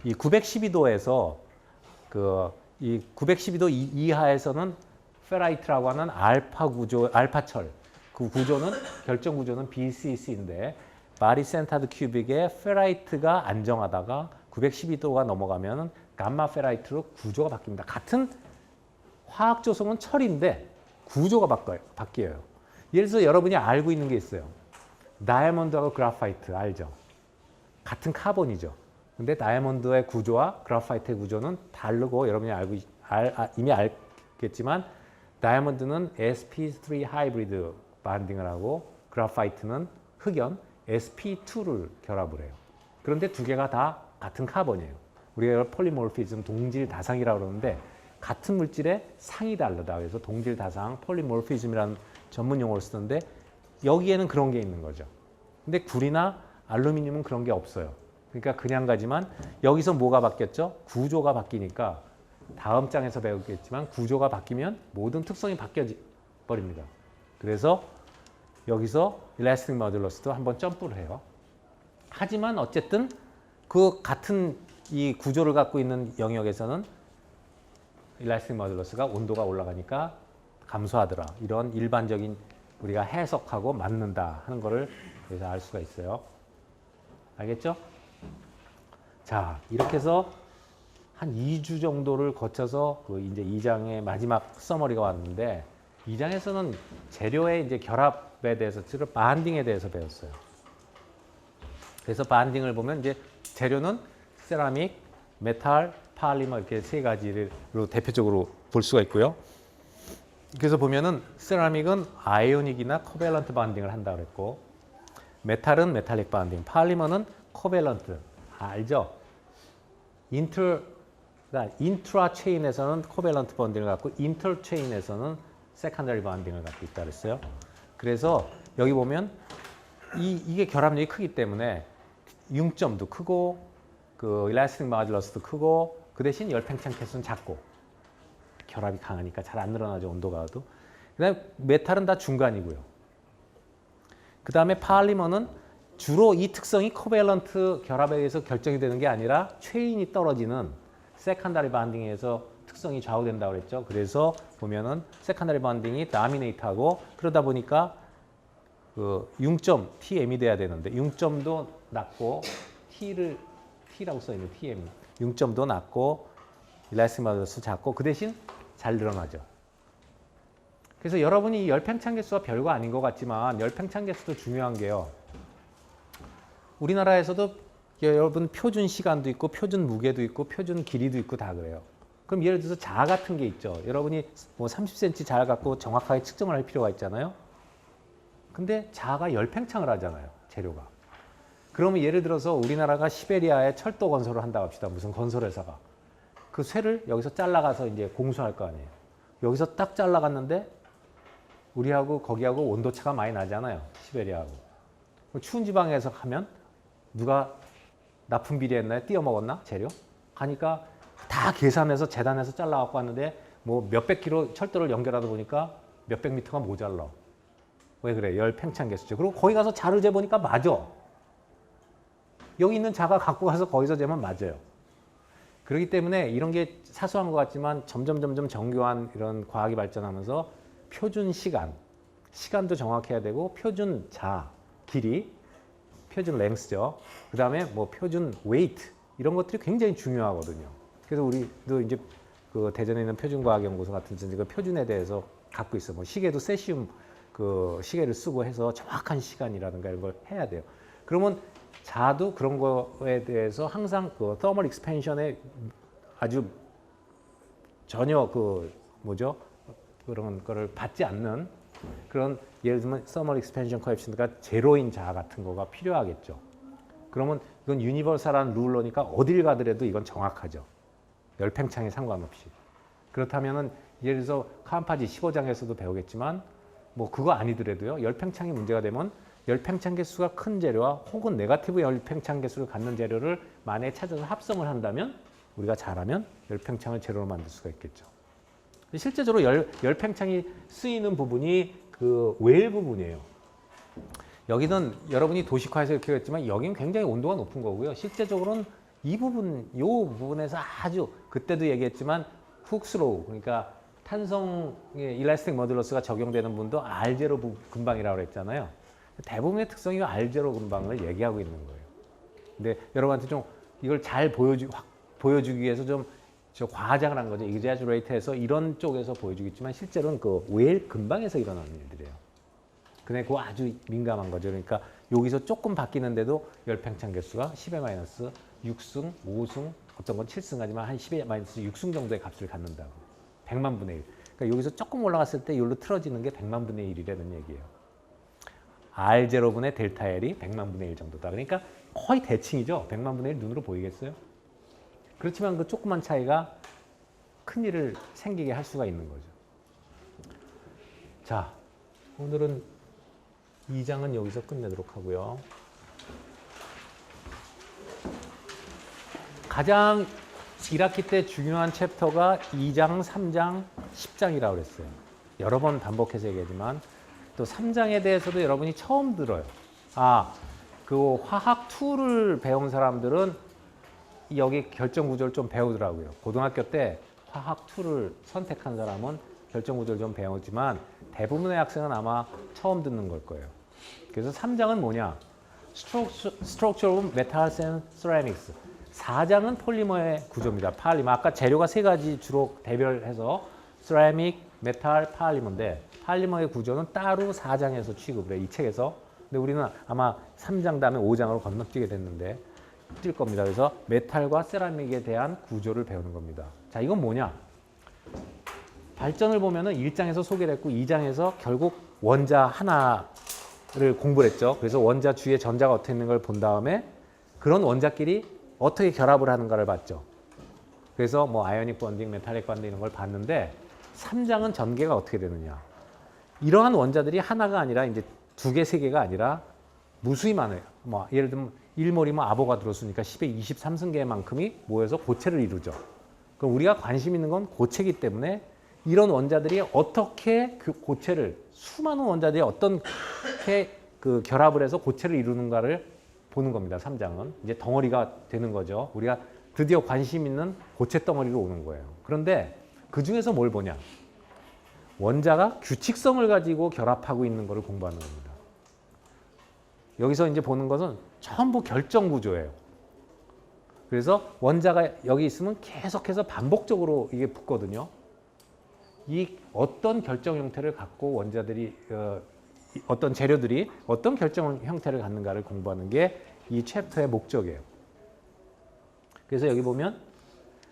이 912도에서 이 912도 이하에서는 페라이트라고 하는 알파철. 그 구조는 결정 구조는 BCC인데 바리센타드 큐빅에 페라이트가 안정하다가 912도가 넘어가면 감마 페라이트로 구조가 바뀝니다. 같은 화학 조성은 철인데 구조가 바뀌어요. 예를 들어서 여러분이 알고 있는 게 있어요. 다이아몬드하고 그래파이트 알죠? 같은 카본이죠. 근데 다이아몬드의 구조와 그래파이트의 구조는 다르고 여러분이 이미 알겠지만 다이아몬드는 sp3 하이브리드 반딩을 하고 그래파이트는 흑연 sp2를 결합을 해요. 그런데 두 개가 다 같은 카본이에요. 우리가 이걸 폴리모르피즘 동질 다상이라고 그러는데 같은 물질의 상이 다르다. 그래서 동질 다상 폴리모르피즘이라는 전문 용어를 쓰는데 여기에는 그런 게 있는 거죠. 근데 구리나 알루미늄은 그런 게 없어요. 그러니까 그냥 가지만 여기서 뭐가 바뀌었죠? 구조가 바뀌니까 다음 장에서 배우겠지만 구조가 바뀌면 모든 특성이 바뀌어 버립니다. 그래서 여기서 일라스틱 모듈러스도 한번 점프를 해요. 하지만 어쨌든 그 같은 이 구조를 갖고 있는 영역에서는 일라스틱 모듈러스가 온도가 올라가니까 감소하더라. 이런 일반적인 우리가 해석하고 맞는다 하는 거를 여기서 알 수가 있어요. 알겠죠? 자, 이렇게 해서 한 2주 정도를 거쳐서 이제 2장의 마지막 서머리가 왔는데 2장에서는 재료의 이제 결합에 대해서, 즉 반딩에 대해서 배웠어요. 그래서 반딩을 보면 이제 재료는 세라믹, 메탈, 팔리머 이렇게 세 가지로 대표적으로 볼 수가 있고요. 그래서 보면은 세라믹은 아이오닉이나 코밸런트 반딩을 한다고 그랬고, 메탈은 메탈릭 반딩, 팔리머는 코밸런트. 알죠? 인트라 체인에서는 코밸런트 반딩을 갖고 인터 체인에서는 세컨더리 반딩을 갖고 있다 그랬어요. 그래서 여기 보면 이게 결합력이 크기 때문에 융점도 크고 그 일라스틱 모듈러스도 크고 그 대신 열팽창 개수는 작고 결합이 강하니까 잘 안 늘어나죠. 온도가 가도. 그다음에 메탈은 다 중간이고요. 그다음에 팔리머는 주로 이 특성이 코밸런트 결합에 의해서 결정이 되는 게 아니라 체인이 떨어지는 세컨더리 반딩에 의해서 특성이 좌우된다고 그랬죠. 그래서 보면은 세컨더리 반딩이 다미네이트하고 그러다 보니까 그 융점 TM이 돼야 되는데 융점도 낮고 T라고 써 있는 TM 융점도 낮고 일라스틱 모듈러스 작고 그 대신 잘 늘어나죠. 그래서 여러분이 이 열팽창 개수가 별거 아닌 것 같지만 열팽창 개수도 중요한 게요. 우리나라에서도 여러분 표준 시간도 있고 표준 무게도 있고 표준 길이도 있고 다 그래요. 그럼 예를 들어서 자 같은 게 있죠. 여러분이 뭐 30cm 자 갖고 정확하게 측정을 할 필요가 있잖아요. 근데 자가 열팽창을 하잖아요. 재료가. 그러면 예를 들어서 우리나라가 시베리아에 철도 건설을 한다고 합시다. 무슨 건설회사가. 그 쇠를 여기서 잘라가서 이제 공수할 거 아니에요. 여기서 딱 잘라갔는데 우리하고 거기하고 온도차가 많이 나잖아요. 시베리아하고. 추운 지방에서 하면 누가 납품 비례했나요? 띄어 먹었나? 재료? 하니까 다 계산해서 재단해서 잘라갖고 왔는데 뭐 몇백 킬로 철도를 연결하다 보니까 몇백 미터가 모자라. 왜 그래? 열팽창 개수죠. 그리고 거기 가서 자를 재보니까 맞아. 여기 있는 자가 갖고 가서 거기서 재면 맞아요. 그렇기 때문에 이런 게 사소한 것 같지만 점점 정교한 이런 과학이 발전하면서 표준 시간도 정확해야 되고 표준 자, 길이, 표준 랭스죠. 그 다음에 뭐 표준 웨이트 이런 것들이 굉장히 중요하거든요. 그래서 우리도 이제 그 대전에 있는 표준과학연구소 같은 데는 그 표준에 대해서 갖고 있어. 뭐 시계도 세시움 그 시계를 쓰고 해서 정확한 시간이라든가 이런 걸 해야 돼요. 그러면 자도 그런 거에 대해서 항상 그 터멀 익스펜션에 아주 전혀 그 뭐죠? 그런 거를 받지 않는 그런 예를 들면 터멀 익스펜션 코에피션트가 제로인 자 같은 거가 필요하겠죠. 그러면 이건 유니버설한 룰러니까 어딜 가더라도 이건 정확하죠. 열팽창에 상관없이. 그렇다면은 예를 들어서 카운파지 15장에서도 배우겠지만 뭐 그거 아니더라도요. 열팽창이 문제가 되면 열팽창 개수가 큰 재료와 혹은 네거티브 열팽창 개수를 갖는 재료를 만약에 찾아서 합성을 한다면 우리가 잘하면 열팽창을 재료로 만들 수가 있겠죠. 실제적으로 열팽창이 쓰이는 부분이 그 웨일 부분이에요. 여기는 여러분이 도식화해서 이렇게 했지만 여기는 굉장히 온도가 높은 거고요. 실제적으로는 이 부분, 요 부분에서 아주 그때도 얘기했지만 훅스로우, 그러니까 탄성 일라스틱 머듈러스가 적용되는 분도 R0 근방이라고 그랬잖아요. 대부분의 특성이 R0 근방을 얘기하고 있는 거예요. 근데 여러분한테 좀 이걸 잘 보여주기 위해서 좀 과장을 한 거죠. exaggerate해서 이런 쪽에서 보여주겠지만 실제로는 그 웨일 근방에서 일어나는 일들이에요. 근데 그거 아주 민감한 거죠. 그러니까 여기서 조금 바뀌는데도 열팽창 개수가 10의 마이너스 6승, 5승, 어떤 건 7승 하지만 한 10의 마이너스 6승 정도의 값을 갖는다고. 100만 분의 1. 그러니까 여기서 조금 올라갔을 때 여기로 틀어지는 게 100만 분의 1이라는 얘기예요. R0분의 델타 L이 100만 분의 1 정도다. 그러니까 거의 대칭이죠. 100만 분의 1 눈으로 보이겠어요? 그렇지만 그 조그만 차이가 큰 일을 생기게 할 수가 있는 거죠. 자, 오늘은 2장은 여기서 끝내도록 하고요. 가장 1학기 때 중요한 챕터가 2장, 3장, 10장이라고 그랬어요. 여러 번 반복해서 얘기하지만 또 3장에 대해서도 여러분이 처음 들어요. 그 화학 2를 배운 사람들은 여기 결정 구조를 좀 배우더라고요. 고등학교 때 화학 2를 선택한 사람은 결정 구조를 좀 배웠지만 대부분의 학생은 아마 처음 듣는 걸 거예요. 그래서 3장은 뭐냐? Structure of Metals and Ceramics. 4장은 폴리머의 구조입니다. 팔리머. 아까 재료가 세 가지 주로 대별해서 세라믹, 메탈, 팔리머인데 팔리머의 구조는 따로 4장에서 취급을 해요. 이 책에서. 근데 우리는 아마 3장 다음에 5장으로 건너뛰게 됐는데 뛸 겁니다. 그래서 메탈과 세라믹에 대한 구조를 배우는 겁니다. 자, 이건 뭐냐? 발전을 보면은 1장에서 소개를 했고 2장에서 결국 원자 하나를 공부를 했죠. 그래서 원자 주위에 전자가 어떻게 있는 걸 본 다음에 그런 원자끼리 어떻게 결합을 하는가를 봤죠. 그래서 뭐 아이오닉 번딩, 메탈릭 번딩 이런 걸 봤는데 3장은 전개가 어떻게 되느냐. 이러한 원자들이 하나가 아니라 이제 2개, 3개가 아니라 무수히 많아요. 뭐 예를 들면 1몰이면 아보가드로수니까 10의 23승계만큼이 모여서 고체를 이루죠. 그럼 우리가 관심 있는 건 고체이기 때문에 이런 원자들이 어떻게 그 고체를 수많은 원자들이 어떻게 그 결합을 해서 고체를 이루는가를 보는 겁니다. 3장은. 이제 덩어리가 되는 거죠. 우리가 드디어 관심 있는 고체 덩어리로 오는 거예요. 그런데 그 중에서 뭘 보냐? 원자가 규칙성을 가지고 결합하고 있는 것을 공부하는 겁니다. 여기서 이제 보는 것은 전부 결정 구조예요. 그래서 원자가 여기 있으면 계속해서 반복적으로 이게 붙거든요. 이 어떤 결정 형태를 갖고 원자들이 어떤 재료들이 어떤 결정 형태를 갖는가를 공부하는 게 이 챕터의 목적이에요. 그래서 여기 보면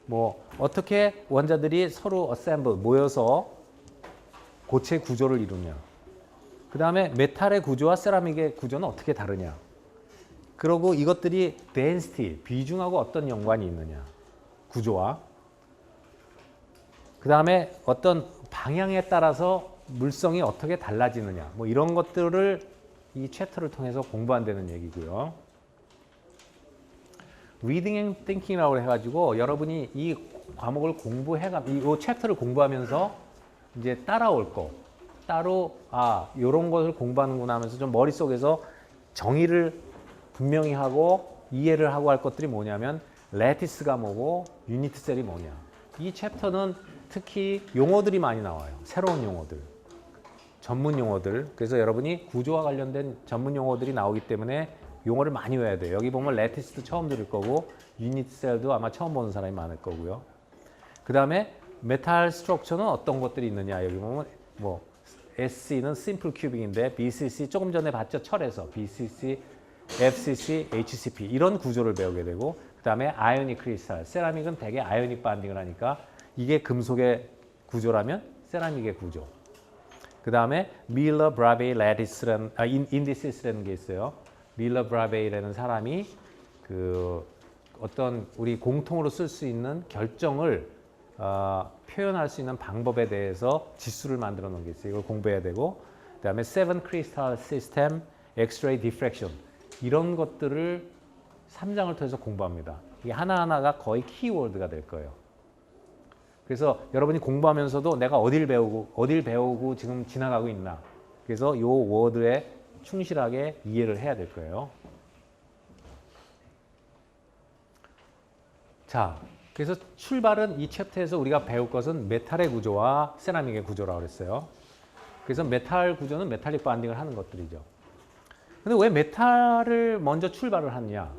뭐 어떻게 원자들이 서로 assemble 모여서 고체 구조를 이루냐. 그 다음에 메탈의 구조와 세라믹의 구조는 어떻게 다르냐. 그리고 이것들이 density, 비중하고 어떤 연관이 있느냐. 구조와. 그 다음에 어떤 방향에 따라서 물성이 어떻게 달라지느냐. 뭐 이런 것들을 이 챕터를 통해서 공부한다는 얘기고요. Reading and Thinking이라고 해가지고 여러분이 이 과목을 이 챕터를 공부하면서 이제 따라올 거. 따로 이런 것을 공부하는구나 하면서 좀 머릿속에서 정의를 분명히 하고 이해를 하고 할 것들이 뭐냐면 레티스가 뭐고 유니트 셀이 뭐냐. 이 챕터는 특히 용어들이 많이 나와요. 새로운 용어들. 전문 용어들. 그래서 여러분이 구조와 관련된 전문 용어들이 나오기 때문에 용어를 많이 외워야 돼요. 여기 보면 레티스도 처음 들을 거고 유니트 셀도 아마 처음 보는 사람이 많을 거고요. 그 다음에 메탈 스트럭처는 어떤 것들이 있느냐. 여기 보면 뭐 SC는 심플 큐빅인데 BCC 조금 전에 봤죠. 철에서 BCC, FCC, HCP 이런 구조를 배우게 되고 그 다음에 아이오닉 크리스탈, 세라믹은 대개 아이오닉 반딩을 하니까 이게 금속의 구조라면 세라믹의 구조. 그 다음에 밀러 브라베이 레디스라는 인디시스라는 게 있어요. 밀러 브라베이라는 사람이 그 어떤 우리 공통으로 쓸 수 있는 결정을 표현할 수 있는 방법에 대해서 지수를 만들어 놓은 게 있어요. 이걸 공부해야 되고 그 다음에 Seven Crystal System, X-ray Diffraction 이런 것들을 3장을 통해서 공부합니다. 이게 하나하나가 거의 키워드가 될 거예요. 그래서 여러분이 공부하면서도 내가 어딜 배우고 지금 지나가고 있나 그래서 이 워드에 충실하게 이해를 해야 될 거예요. 자, 그래서 출발은 이 챕터에서 우리가 배울 것은 메탈의 구조와 세라믹의 구조라고 그랬어요. 그래서 메탈 구조는 메탈릭 반딩을 하는 것들이죠. 근데 왜 메탈을 먼저 출발을 하느냐?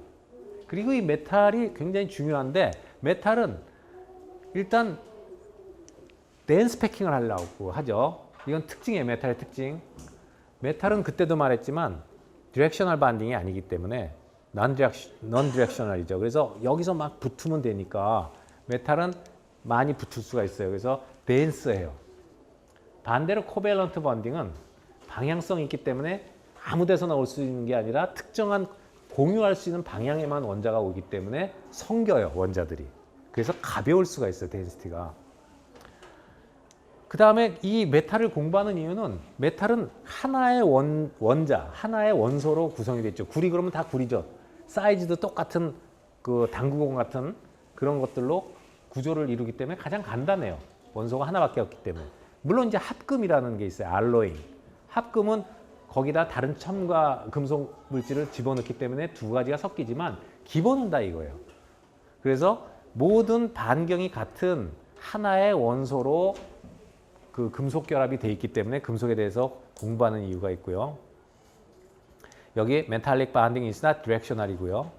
그리고 이 메탈이 굉장히 중요한데, 메탈은 일단 댄스 패킹을 하려고 하죠. 이건 특징이에요. 메탈의 특징. 메탈은 그때도 말했지만 디렉셔널 반딩이 아니기 때문에 넌 디렉셔널이죠. 그래서 여기서 막 붙으면 되니까 메탈은 많이 붙을 수가 있어요. 그래서 댄스해요. 반대로 코밸런트 반딩은 방향성이 있기 때문에 아무 데서나 올 수 있는 게 아니라 특정한 공유할 수 있는 방향에만 원자가 오기 때문에 성겨요, 원자들이. 그래서 가벼울 수가 있어요, 덴시티가. 그 다음에 이 메탈을 공부하는 이유는 메탈은 하나의 원자, 하나의 원소로 구성이 됐죠. 구리 그러면 다 구리죠. 사이즈도 똑같은 그 당구공 같은 그런 것들로 구조를 이루기 때문에 가장 간단해요. 원소가 하나밖에 없기 때문에. 물론 이제 합금이라는 게 있어요. 알로이. 합금은 거기다 다른 첨가 금속 물질을 집어넣기 때문에 두 가지가 섞이지만 기본은 다 이거예요. 그래서 모든 반경이 같은 하나의 원소로 그 금속 결합이 돼 있기 때문에 금속에 대해서 공부하는 이유가 있고요. 여기 metallic bonding is not directional이고요.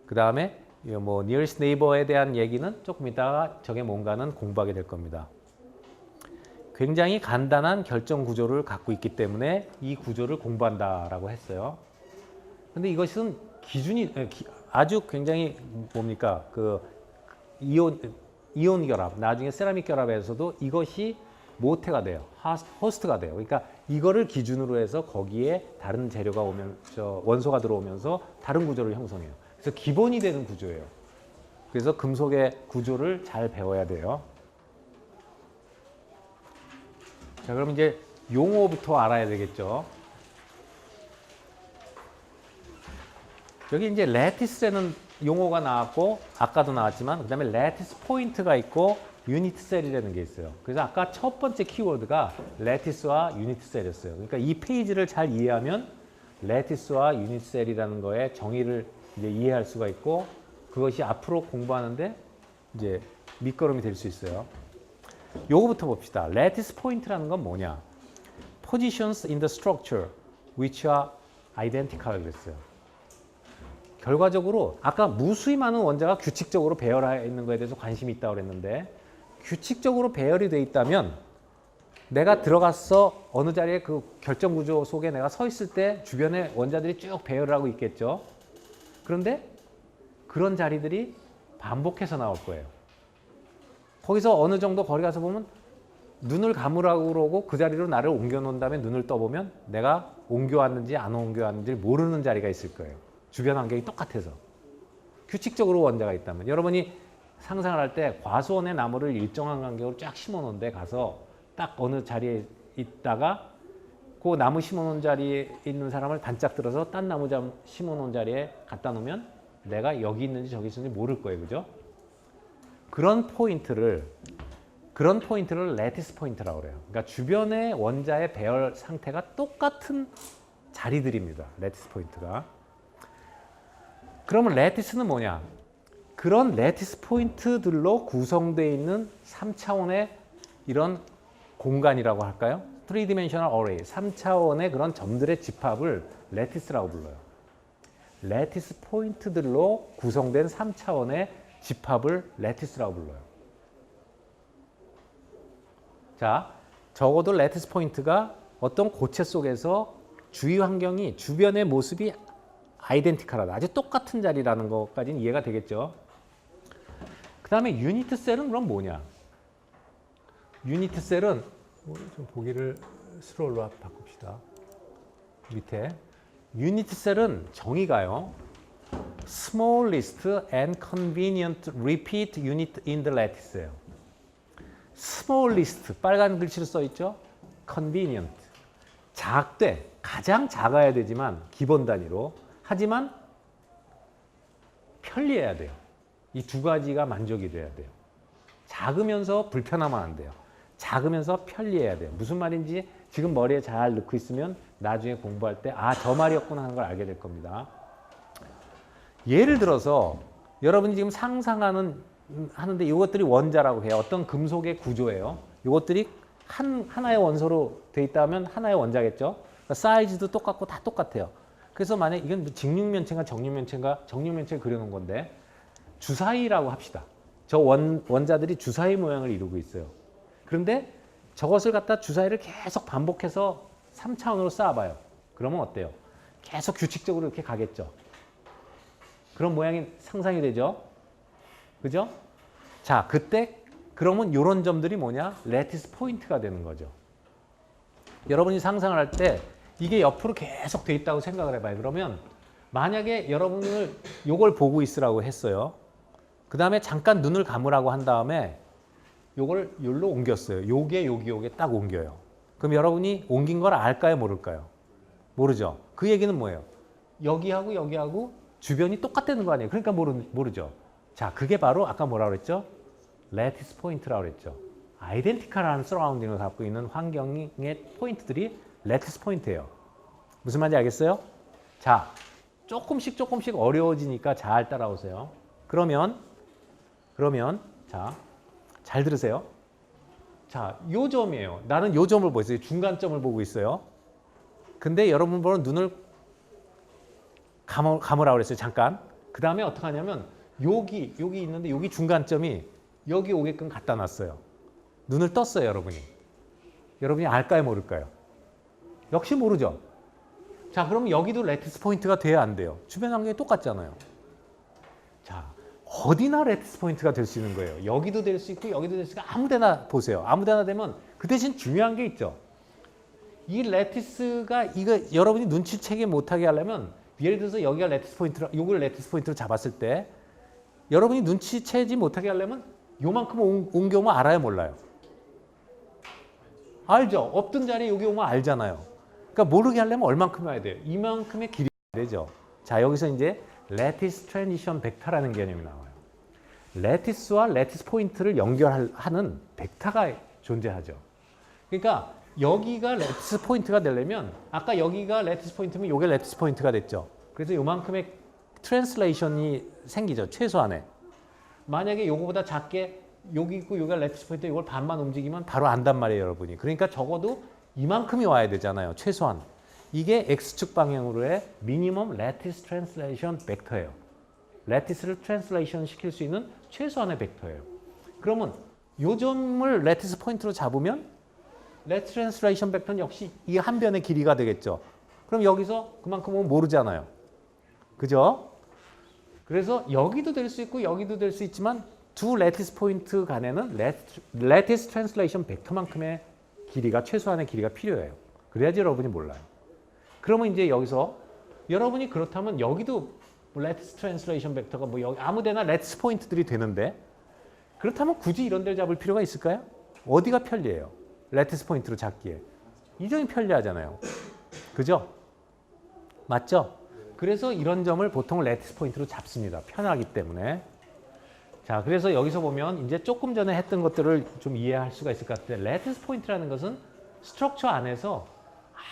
그 다음에 뭐 nearest neighbor에 대한 얘기는 조금 이따가 저게 뭔가는 공부하게 될 겁니다. 굉장히 간단한 결정 구조를 갖고 있기 때문에 이 구조를 공부한다라고 했어요. 근데 이것은 기준이 아주 굉장히 뭡니까? 그 이온 결합, 나중에 세라믹 결합에서도 이것이 모태가 돼요. 호스트가 돼요. 그러니까 이거를 기준으로 해서 거기에 다른 재료가 오면서 원소가 들어오면서 다른 구조를 형성해요. 그래서 기본이 되는 구조예요. 그래서 금속의 구조를 잘 배워야 돼요. 자, 그럼 이제 용어부터 알아야 되겠죠. 여기 이제 레티스라는 용어가 나왔고 아까도 나왔지만 그 다음에 레티스 포인트가 있고 유니트 셀이라는 게 있어요. 그래서 아까 첫 번째 키워드가 레티스와 유니트 셀이었어요. 그러니까 이 페이지를 잘 이해하면 레티스와 유니트 셀이라는 거에 정의를 이제 이해할 수가 있고 그것이 앞으로 공부하는데 이제 밑거름이 될 수 있어요. 요거부터 봅시다. 레티스 포인트라는 건 뭐냐? Positions in the structure which are identical 그랬어요. 결과적으로 아까 무수히 많은 원자가 규칙적으로 배열되어 있는 거에 대해서 관심이 있다고 그랬는데 규칙적으로 배열이 돼 있다면 내가 들어가서 어느 자리에 그 결정 구조 속에 내가 서 있을 때 주변에 원자들이 쭉 배열을 하고 있겠죠. 그런데 그런 자리들이 반복해서 나올 거예요. 거기서 어느 정도 거리 가서 보면 눈을 감으라고 그러고 그 자리로 나를 옮겨 놓은 다음에 눈을 떠보면 내가 옮겨왔는지 안 옮겨왔는지 모르는 자리가 있을 거예요. 주변 환경이 똑같아서. 규칙적으로 원자가 있다면. 여러분이 상상을 할 때 과수원의 나무를 일정한 간격으로 쫙 심어 놓은 데 가서 딱 어느 자리에 있다가 그 나무 심어 놓은 자리에 있는 사람을 단짝 들어서 딴 나무 심어 놓은 자리에 갖다 놓으면 내가 여기 있는지 저기 있는지 모를 거예요. 그죠? 그런 포인트를 레티스 포인트라고 그래요. 그러니까 주변의 원자의 배열 상태가 똑같은 자리들입니다. 레티스 포인트가. 그러면 레티스는 뭐냐? 그런 레티스 포인트들로 구성되어 있는 3차원의 이런 공간이라고 할까요? 3dimensional array, 3차원의 그런 점들의 집합을 레티스라고 불러요. 레티스 포인트들로 구성된 3차원의 집합을 레티스라고 불러요. 자, 적어도 레티스 포인트가 어떤 고체 속에서 주위 환경이 주변의 모습이 아이덴티컬하다. 아주 똑같은 자리라는 것까지는 이해가 되겠죠. 그 다음에 유니트 셀은 그럼 뭐냐? 유니트 셀은 좀 보기를 스크롤로 바꿉시다. 밑에 유니트 셀은 정의가요. Smallest and convenient repeat unit in the lattice예요. Smallest 빨간 글씨로 써 있죠. Convenient 작되 가장 작아야 되지만 기본 단위로 하지만 편리해야 돼요. 이 두 가지가 만족이 돼야 돼요. 작으면서 불편하면 안 돼요. 작으면서 편리해야 돼요. 무슨 말인지 지금 머리에 잘 넣고 있으면 나중에 공부할 때 아, 저 말이었구나 하는 걸 알게 될 겁니다. 예를 들어서 여러분이 지금 상상하는 하는데 이것들이 원자라고 해요. 어떤 금속의 구조예요. 이것들이 하나의 원소로 돼 있다면 하나의 원자겠죠. 그러니까 사이즈도 똑같고 다 똑같아요. 그래서 만약 이건 직육면체인가 정육면체인가 정육면체 그려놓은 건데 주사위라고 합시다. 저 원자들이 주사위 모양을 이루고 있어요. 그런데 저것을 갖다 주사위를 계속 반복해서 3차원으로 쌓아봐요. 그러면 어때요? 계속 규칙적으로 이렇게 가겠죠. 그런 모양이 상상이 되죠. 그죠? 자, 그때 그러면 이런 점들이 뭐냐? 레티스 포인트가 되는 거죠. 여러분이 상상을 할 때 이게 옆으로 계속 돼 있다고 생각을 해봐요. 그러면 만약에 여러분을 요걸 보고 있으라고 했어요. 그 다음에 잠깐 눈을 감으라고 한 다음에 요걸 여기로 옮겼어요. 요게 딱 옮겨요. 그럼 여러분이 옮긴 걸 알까요? 모를까요? 모르죠. 그 얘기는 뭐예요? 여기하고 여기하고 주변이 똑같다는 거 아니에요? 그러니까 모르죠. 자, 그게 바로 아까 뭐라고 그랬죠? 레티스 포인트라고 그랬죠. 아이덴티컬한 서라운딩을 갖고 있는 환경의 포인트들이 레티스 포인트예요. 무슨 말인지 알겠어요? 자, 조금씩 어려워지니까 잘 따라오세요. 그러면 자, 잘 들으세요. 자, 요 점이에요. 나는 요 점을 보고 있어요. 중간점을 보고 있어요. 근데 여러분 보는 눈을 감으라고 그랬어요. 잠깐. 그 다음에 어떻게 하냐면 여기 있는데 여기 중간점이 여기 오게끔 갖다 놨어요. 눈을 떴어요, 여러분이. 여러분이 알까요, 모를까요? 역시 모르죠. 자, 그럼 여기도 레티스 포인트가 돼야 안 돼요. 주변 환경이 똑같잖아요. 자, 어디나 레티스 포인트가 될 수 있는 거예요. 여기도 될 수 있고 여기도 될 수 있고 아무 데나 보세요. 아무 데나 되면 그 대신 중요한 게 있죠. 이 레티스가 이거 여러분이 눈치채게 못하게 하려면 예를 들어서 여기가 레티스 포인트로 요걸 레티스 포인트로 잡았을 때 여러분이 눈치채지 못하게 하려면 요만큼 옮겨오면 알아요, 몰라요? 알죠. 없던 자리에 여기 오면 알잖아요. 그러니까 모르게 하려면 얼만큼 와야 돼요? 이만큼의 길이 되죠. 자, 여기서 이제 레티스 트랜지션 벡터라는 개념이 나와요. 레티스와 레티스 포인트를 연결하는 벡터가 존재하죠. 그러니까 여기가 레티스 포인트가 되려면 아까 여기가 레티스 포인트면 이게 레티스 포인트가 됐죠. 그래서 요만큼의 트랜슬레이션이 생기죠. 최소한의. 만약에 요거보다 작게 여기 있고 여기가 레티스 포인트 이걸 반만 움직이면 바로 안단 말이에요, 여러분이. 그러니까 적어도 이만큼이 와야 되잖아요. 최소한. 이게 X축 방향으로의 미니멈 레티스 트랜슬레이션 벡터예요. 레티스를 트랜슬레이션 시킬 수 있는 최소한의 벡터예요. 그러면 요 점을 레티스 포인트로 잡으면 레티스 트랜슬레이션 벡터는 역시 이 한 변의 길이가 되겠죠. 그럼 여기서 그만큼은 모르잖아요. 그죠? 그래서 여기도 될 수 있고 여기도 될 수 있지만 두 레티스 포인트 간에는 레티스 트랜슬레이션 벡터만큼의 길이가 최소한의 길이가 필요해요. 그래야지 여러분이 몰라요. 그러면 이제 여기서 여러분이 그렇다면 여기도 레티스 트랜슬레이션 벡터가 뭐 여기 아무데나 레티스 포인트들이 되는데 그렇다면 굳이 이런 데를 잡을 필요가 있을까요? 어디가 편리해요? 레티스 포인트로 잡기에. 이 점이 편리하잖아요. 그죠? 맞죠? 그래서 이런 점을 보통 레티스 포인트로 잡습니다. 편하기 때문에. 자, 그래서 여기서 보면 이제 조금 전에 했던 것들을 좀 이해할 수가 있을 것 같은데 레티스 포인트라는 것은 스트럭처 안에서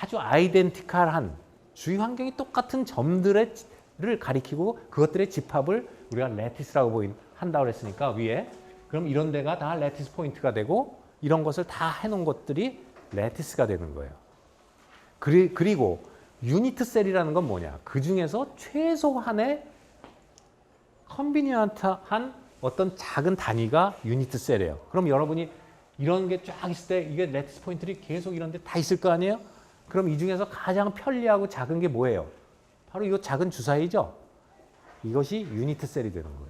아주 아이덴티컬한 주위 환경이 똑같은 점들을 가리키고 그것들의 집합을 우리가 레티스라고 한다고 했으니까 위에 그럼 이런 데가 다 레티스 포인트가 되고 이런 것을 다 해놓은 것들이 레티스가 되는 거예요. 그리고 유니트 셀이라는 건 뭐냐? 그 중에서 최소한의 컨비니언트한 어떤 작은 단위가 유니트 셀이에요. 그럼 여러분이 이런 게 쫙 있을 때 이게 레티스 포인트들이 계속 이런 데 다 있을 거 아니에요? 그럼 이 중에서 가장 편리하고 작은 게 뭐예요? 바로 이 작은 주사위죠. 이것이 유니트 셀이 되는 거예요.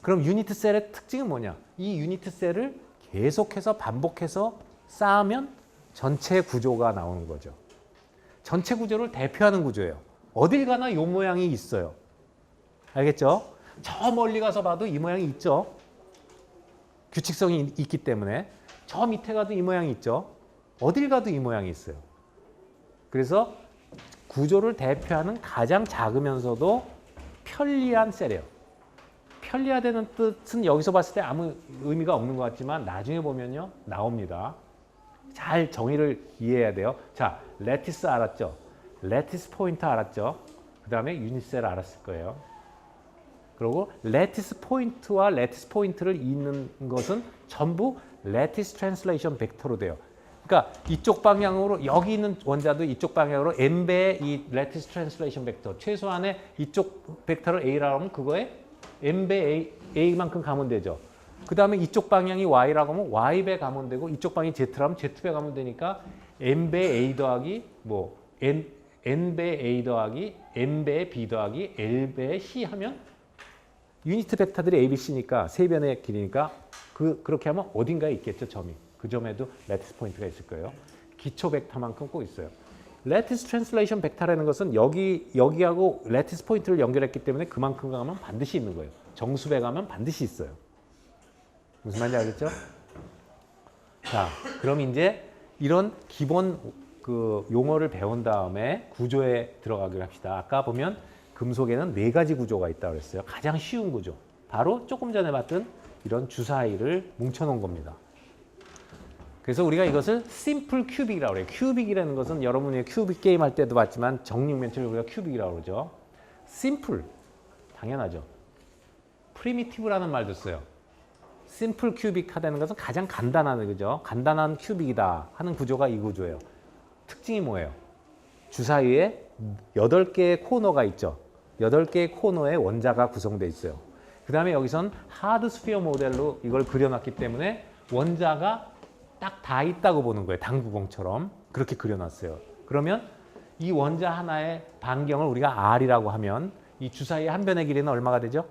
그럼 유니트 셀의 특징은 뭐냐? 이 유니트 셀을 계속해서 반복해서 쌓으면 전체 구조가 나오는 거죠. 전체 구조를 대표하는 구조예요. 어딜 가나 이 모양이 있어요. 알겠죠? 저 멀리 가서 봐도 이 모양이 있죠. 규칙성이 있기 때문에 저 밑에 가도 이 모양이 있죠. 어딜 가도 이 모양이 있어요. 그래서 구조를 대표하는 가장 작으면서도 편리한 셀이에요. 편리하다는 뜻은 여기서 봤을 때 아무 의미가 없는 것 같지만 나중에 보면요 나옵니다. 잘 정의를 이해해야 돼요. 자, 레티스 알았죠? 레티스 포인트 알았죠? 그 다음에 유닛셀 알았을 거예요. 그리고 레티스 포인트와 레티스 포인트를 잇는 것은 전부 레티스 트랜슬레이션 벡터로 돼요. 그러니까 이쪽 방향으로 여기 있는 원자도 이쪽 방향으로 n배의 이 레티스 트랜슬레이션 벡터 최소한의 이쪽 벡터를 a라고 하면 그거에 n배 a만큼 가면 되죠. 그 다음에 이쪽 방향이 y라고 하면 y배 가면 되고 이쪽 방향이 z라면 z배 가면 되니까 n배 a 더하기 뭐 n배 a 더하기 n배 b 더하기 l배 c 하면 유니트 벡터들이 a, b, c니까 세 변의 길이니까 그렇게 하면 어딘가에 있겠죠, 점이. 그 점에도 레티스 포인트가 있을 거예요. 기초 벡터만큼 꼭 있어요. 레티스 트랜슬레이션 벡터라는 것은 여기하고 레티스 포인트를 연결했기 때문에 그만큼 가면 반드시 있는 거예요. 정수배 가면 반드시 있어요. 무슨 말인지 알겠죠? 자, 그럼 이제 이런 기본 그 용어를 배운 다음에 구조에 들어가기로 합시다. 아까 보면 금속에는 4가지 구조가 있다고 그랬어요. 가장 쉬운 구조. 바로 조금 전에 봤던 이런 주사위를 뭉쳐놓은 겁니다. 그래서 우리가 이것을 심플 큐빅이라고 그래요. 큐빅이라는 것은 여러분이 큐빅 게임 할 때도 봤지만 정육면체를 우리가 큐빅이라고 그러죠. 심플, 당연하죠. 프리미티브라는 말도 써요. 심플 큐빅 하다는 것은 가장 간단한, 그죠? 간단한 큐빅이다 하는 구조가 이 구조예요. 특징이 뭐예요? 주사위에 8개의 코너가 있죠. 8개의 코너에 원자가 구성되어 있어요. 그 다음에 여기선 하드 스피어 모델로 이걸 그려놨기 때문에 원자가 딱 다 있다고 보는 거예요. 당구공처럼 그렇게 그려놨어요. 그러면 이 원자 하나의 반경을 우리가 R이라고 하면 이 주사위의 한 변의 길이는 얼마가 되죠?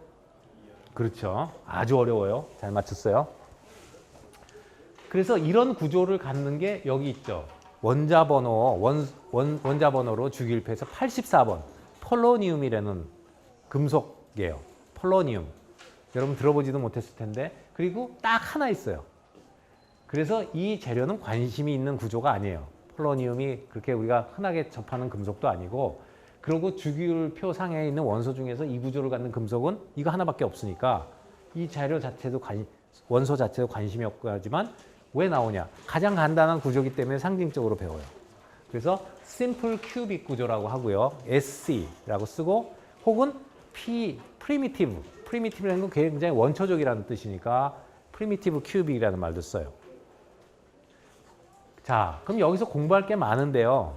그렇죠. 아주 어려워요. 잘 맞췄어요. 그래서 이런 구조를 갖는 게 여기 있죠. 원자 번호로 주기율표에서 84번 폴로니움이라는 금속이에요. 폴로니움. 여러분 들어보지도 못했을 텐데 그리고 딱 하나 있어요. 그래서 이 재료는 관심이 있는 구조가 아니에요. 폴로니움이 그렇게 우리가 흔하게 접하는 금속도 아니고 그리고 주기율표 상에 있는 원소 중에서 이 구조를 갖는 금속은 이거 하나밖에 없으니까 이 재료 자체도 원소 자체도 관심이 없고 하지만 왜 나오냐? 가장 간단한 구조이기 때문에 상징적으로 배워요. 그래서 심플 큐빅 구조라고 하고요. SC라고 쓰고 혹은 프리미티브라는 건 굉장히 원초적이라는 뜻이니까 프리미티브 큐빅이라는 말도 써요. 자, 그럼 여기서 공부할 게 많은데요.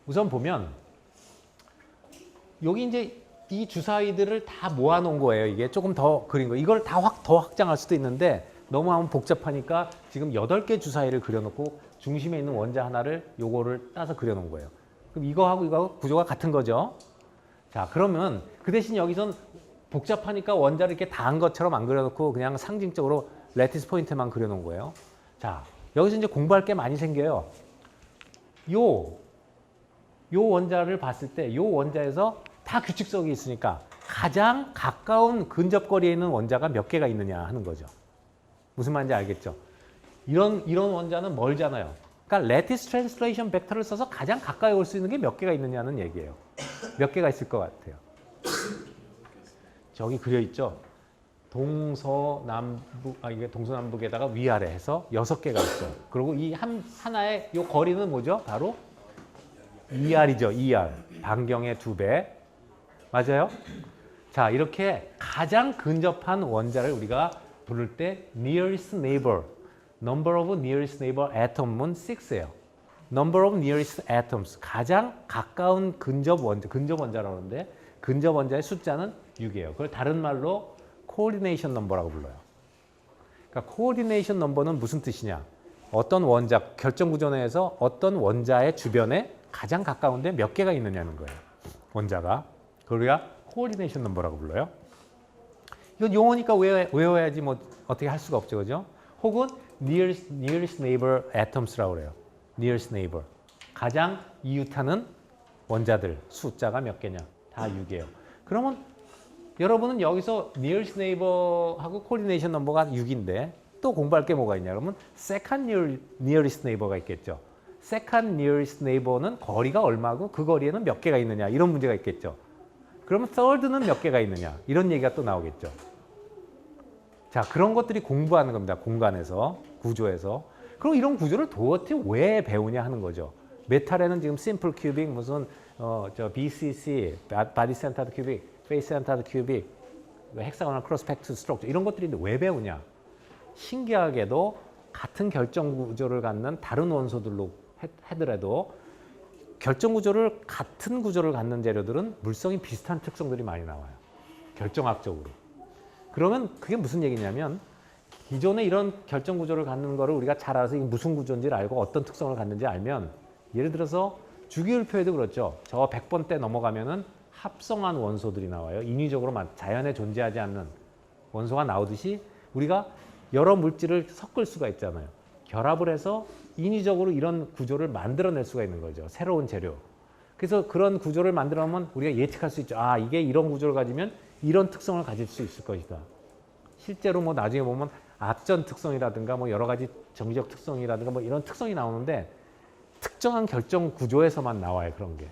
우선 보면 여기 이제 이 주사위들을 다 모아놓은 거예요. 이게 조금 더 그린 거. 이걸 더 확장할 수도 있는데 너무 하면 복잡하니까 지금 8개 주사위를 그려놓고 중심에 있는 원자 하나를 요거를 따서 그려놓은 거예요. 그럼 이거하고 구조가 같은 거죠. 자, 그러면 그 대신 여기선 복잡하니까 원자를 이렇게 다 한 것처럼 안 그려놓고 그냥 상징적으로 레티스 포인트만 그려놓은 거예요. 자, 여기서 이제 공부할 게 많이 생겨요. 요 원자를 봤을 때 요 원자에서 다 규칙성이 있으니까 가장 가까운 근접거리에 있는 원자가 몇 개가 있느냐 하는 거죠. 무슨 말인지 알겠죠? 이런 원자는 멀잖아요. 그러니까 레티스 트랜슬레이션 벡터를 써서 가장 가까이 올 수 있는 게 몇 개가 있느냐는 얘기예요. 몇 개가 있을 것 같아요. 저기 그려 있죠. 이게 동서남북에다가 위아래 해서 6개가 있어요. 그리고 이 하나의 요 거리는 뭐죠? 바로 ER이죠. ER. 반경의 2배. 맞아요? 자, 이렇게 가장 근접한 원자를 우리가 부를 때 nearest neighbor, number of nearest neighbor atom은 6예요. number of nearest atoms, 가장 가까운 근접 원자라고 하는데 근접 원자의 숫자는 6이에요. 그걸 다른 말로 coordination number라고 불러요. 그러니까 coordination number는 무슨 뜻이냐? 어떤 원자, 결정 구조 내에서 어떤 원자의 주변에 가장 가까운데 몇 개가 있느냐는 거예요. 원자가. 그걸 우리가 coordination number라고 불러요. 이건 용어니까 외워야지 뭐 어떻게 할 수가 없죠. 그죠? 혹은 nearest neighbor atoms라고 그래요. nearest neighbor. 가장 이웃하는 원자들 숫자가 몇 개냐? 다 6이에요. 그러면 여러분은 여기서 nearest neighbor하고 coordination number가 6인데 또 공부할 게 뭐가 있냐? 그러면 second nearest neighbor가 있겠죠. second nearest neighbor는 거리가 얼마고 그 거리에는 몇 개가 있느냐? 이런 문제가 있겠죠. 그러면 third는 몇 개가 있느냐? 이런 얘기가 또 나오겠죠. 자, 그런 것들이 공부하는 겁니다. 공간에서, 구조에서. 그럼 이런 구조를 도대체 왜 배우냐 하는 거죠. 메탈에는 지금 심플 큐빅, 무슨 BCC, 바디 센터드 큐빅, 페이스 센터드 큐빅, 헥사고널 크로스 팩트 스트럭처 이런 것들인데 왜 배우냐? 신기하게도 같은 결정 구조를 갖는 다른 원소들로 하더라도 결정 구조를 같은 구조를 갖는 재료들은 물성이 비슷한 특성들이 많이 나와요. 결정학적으로. 그러면 그게 무슨 얘기냐면 기존에 이런 결정 구조를 갖는 거를 우리가 잘 알아서 이게 무슨 구조인지를 알고 어떤 특성을 갖는지 알면 예를 들어서 주기율표에도 그렇죠. 저 100번대 넘어가면은 합성한 원소들이 나와요. 인위적으로 자연에 존재하지 않는 원소가 나오듯이 우리가 여러 물질을 섞을 수가 있잖아요. 결합을 해서 인위적으로 이런 구조를 만들어낼 수가 있는 거죠. 새로운 재료. 그래서 그런 구조를 만들어내면 우리가 예측할 수 있죠. 아, 이게 이런 구조를 가지면 이런 특성을 가질 수 있을 것이다. 실제로 뭐 나중에 보면 압전 특성이라든가 뭐 여러 가지 정기적 특성이라든가 뭐 이런 특성이 나오는데 특정한 결정 구조에서만 나와요. 그런 게.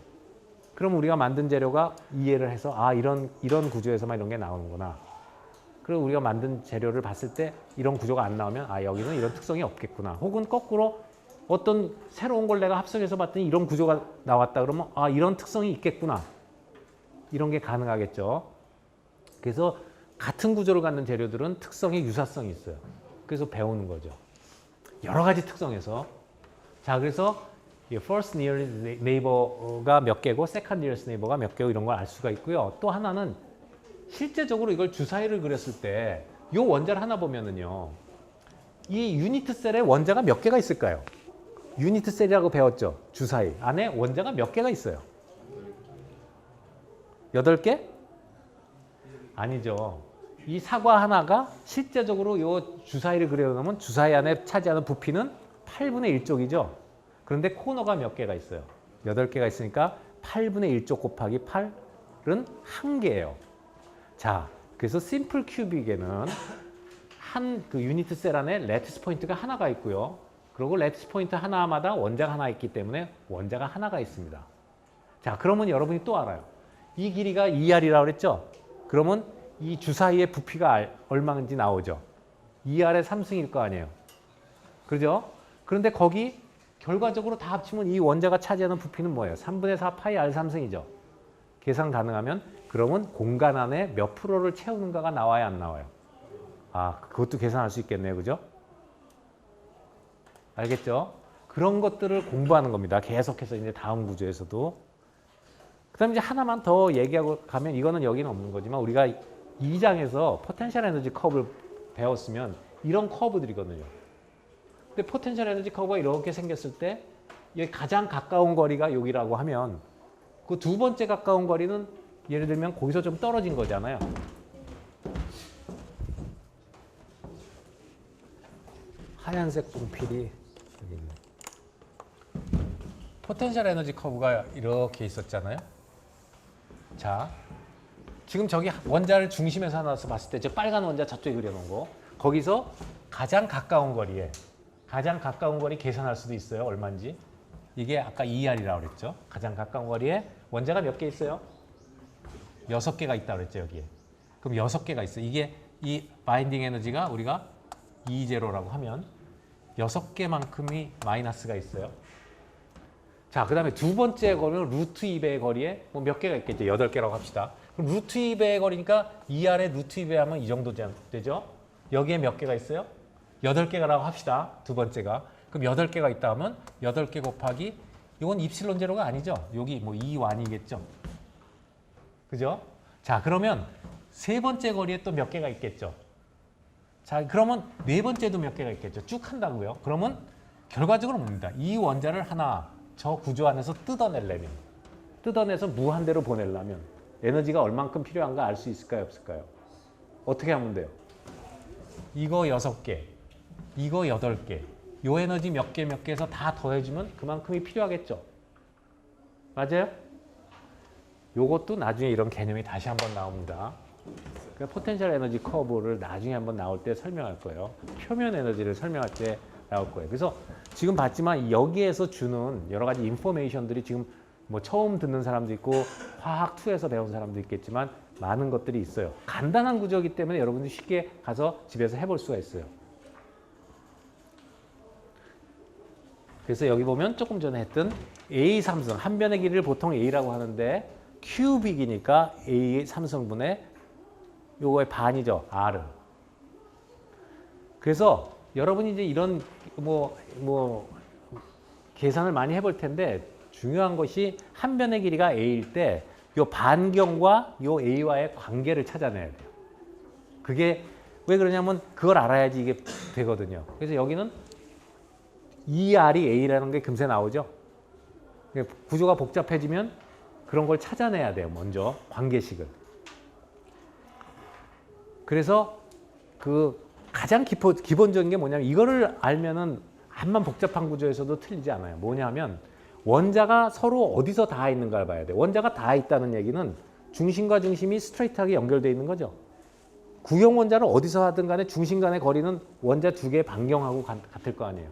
그럼 우리가 만든 재료가 이해를 해서 아, 이런 구조에서만 이런 게 나오는구나. 그리고 우리가 만든 재료를 봤을 때 이런 구조가 안 나오면 아, 여기는 이런 특성이 없겠구나. 혹은 거꾸로 어떤 새로운 걸 내가 합성해서 봤더니 이런 구조가 나왔다 그러면 아, 이런 특성이 있겠구나. 이런 게 가능하겠죠. 그래서 같은 구조를 갖는 재료들은 특성의 유사성이 있어요. 그래서 배우는 거죠. 여러 가지 특성에서. 자, 그래서 first nearest neighbor가 몇 개고 second nearest neighbor가 몇 개고 이런 걸 알 수가 있고요. 또 하나는 실제적으로 이걸 주사위를 그렸을 때 이 원자를 하나 보면은요. 이 유니트 셀에 원자가 몇 개가 있을까요? 유니트 셀이라고 배웠죠. 주사위. 안에 원자가 몇 개가 있어요? 8개? 아니죠. 이 사과 하나가 실제적으로 이 주사위를 그려놓으면 주사위 안에 차지하는 부피는 8분의 1쪽이죠. 그런데 코너가 몇 개가 있어요? 8개가 있으니까 8분의 1쪽 곱하기 8은 1개예요. 자, 그래서 심플 큐빅에는 한 그 유니트 셀 안에 레티스 포인트가 하나가 있고요. 그리고 레티스 포인트 하나마다 원자가 하나 있기 때문에 원자가 하나가 있습니다. 자, 그러면 여러분이 또 알아요. 이 길이가 2R이라고 그랬죠? 그러면 이 주사위의 부피가 얼마인지 나오죠. 2R의 3승일 거 아니에요. 그죠? 그런데 거기 결과적으로 다 합치면 이 원자가 차지하는 부피는 뭐예요? 3분의 4 파이 R 3승이죠. 계산 가능하면 그러면 공간 안에 몇 프로를 채우는가가 나와야 안 나와요? 아, 그것도 계산할 수 있겠네요. 그죠? 알겠죠? 그런 것들을 공부하는 겁니다. 계속해서 이제 다음 구조에서도. 그 다음에 이제 하나만 더 얘기하고 가면 이거는 여기는 없는 거지만 우리가 2장에서 포텐셜 에너지 커브를 배웠으면 이런 커브들이거든요. 근데 포텐셜 에너지 커브가 이렇게 생겼을 때 가장 가까운 거리가 여기라고 하면 그 두 번째 가까운 거리는 예를 들면 거기서 좀 떨어진 거잖아요. 하얀색 분필이 여기 있네. 포텐셜 에너지 커브가 이렇게 있었잖아요. 자, 지금 저기 원자를 중심에서 하나서 봤을 때 저 빨간 원자 저쪽에 그려놓은 거 거기서 가장 가까운 거리에 가장 가까운 거리 계산할 수도 있어요. 얼마인지. 이게 아까 2R이라고 그랬죠. 가장 가까운 거리에 원자가 몇 개 있어요? 6개가 있다고 그랬죠. 여기에. 그럼 6개가 있어요. 이게 이 바인딩 에너지가 우리가 E0라고 하면 6개만큼이 마이너스가 있어요. 자, 그 다음에 두 번째 거리는 루트 2배의 거리에 뭐 몇 개가 있겠죠. 8개라고 합시다. 그럼 루트 2배의 거리니까 2R에 루트 2배 하면 이 정도 되죠. 여기에 몇 개가 있어요? 8개라고 합시다. 두 번째가. 그럼 8개가 있다 하면 8개 곱하기 이건 입실론 제로가 아니죠. 여기 뭐 2완이겠죠. 그죠? 자, 그러면 세 번째 거리에 또 몇 개가 있겠죠. 자, 그러면 네 번째도 몇 개가 있겠죠. 쭉 한다고요. 그러면 결과적으로 뭡니다. 이 원자를 하나 저 구조 안에서 뜯어내려면 뜯어내서 무한대로 보내려면 에너지가 얼만큼 필요한가 알 수 있을까요? 없을까요? 어떻게 하면 돼요? 이거 6개, 이거 8개, 요 에너지 몇 개 몇 개에서 다 더해주면 그만큼이 필요하겠죠. 맞아요? 요것도 나중에 이런 개념이 다시 한번 나옵니다. 그러니까 포텐셜 에너지 커브를 나중에 한번 나올 때 설명할 거예요. 표면 에너지를 설명할 때 나올 거예요. 그래서 지금 봤지만 여기에서 주는 여러 가지 인포메이션들이 지금 뭐 처음 듣는 사람도 있고 화학 2에서 배운 사람도 있겠지만 많은 것들이 있어요. 간단한 구조이기 때문에 여러분들이 쉽게 가서 집에서 해볼 수가 있어요. 그래서 여기 보면 조금 전에 했던 A 삼성, 한 변의 길이를 보통 A라고 하는데 큐빅이니까 A 3성분의 요거의 반이죠. R. 그래서 여러분이 이제 이런 계산을 많이 해볼 텐데 중요한 것이 한 변의 길이가 A일 때 요 반경과 요 A와의 관계를 찾아내야 돼요. 그게 왜 그러냐면 그걸 알아야지 이게 되거든요. 그래서 여기는 2R이 A라는 게 금세 나오죠. 구조가 복잡해지면 그런 걸 찾아내야 돼요. 먼저 관계식을. 그래서 그 가장 기본적인 게 뭐냐면 이거를 알면은 암만 복잡한 구조에서도 틀리지 않아요. 뭐냐면 원자가 서로 어디서 닿아 있는가를 봐야 돼요. 원자가 닿아 있다는 얘기는 중심과 중심이 스트레이트하게 연결되어 있는 거죠. 구형 원자를 어디서 하든 간에 중심 간의 거리는 원자 두 개의 반경하고 같을 거 아니에요.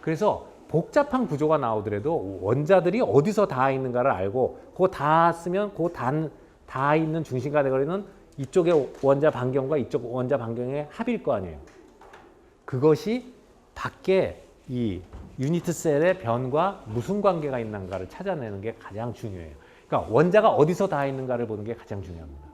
그래서 복잡한 구조가 나오더라도 원자들이 어디서 닿아 있는가를 알고 그거 닿았으면 그 닿아 있는 중심 간의 거리는 이쪽의 원자 반경과 이쪽 원자 반경의 합일 거 아니에요. 그것이 밖에 이 유니트 셀의 변과 무슨 관계가 있는가를 찾아내는 게 가장 중요해요. 그러니까 원자가 어디서 닿아 있는가를 보는 게 가장 중요합니다.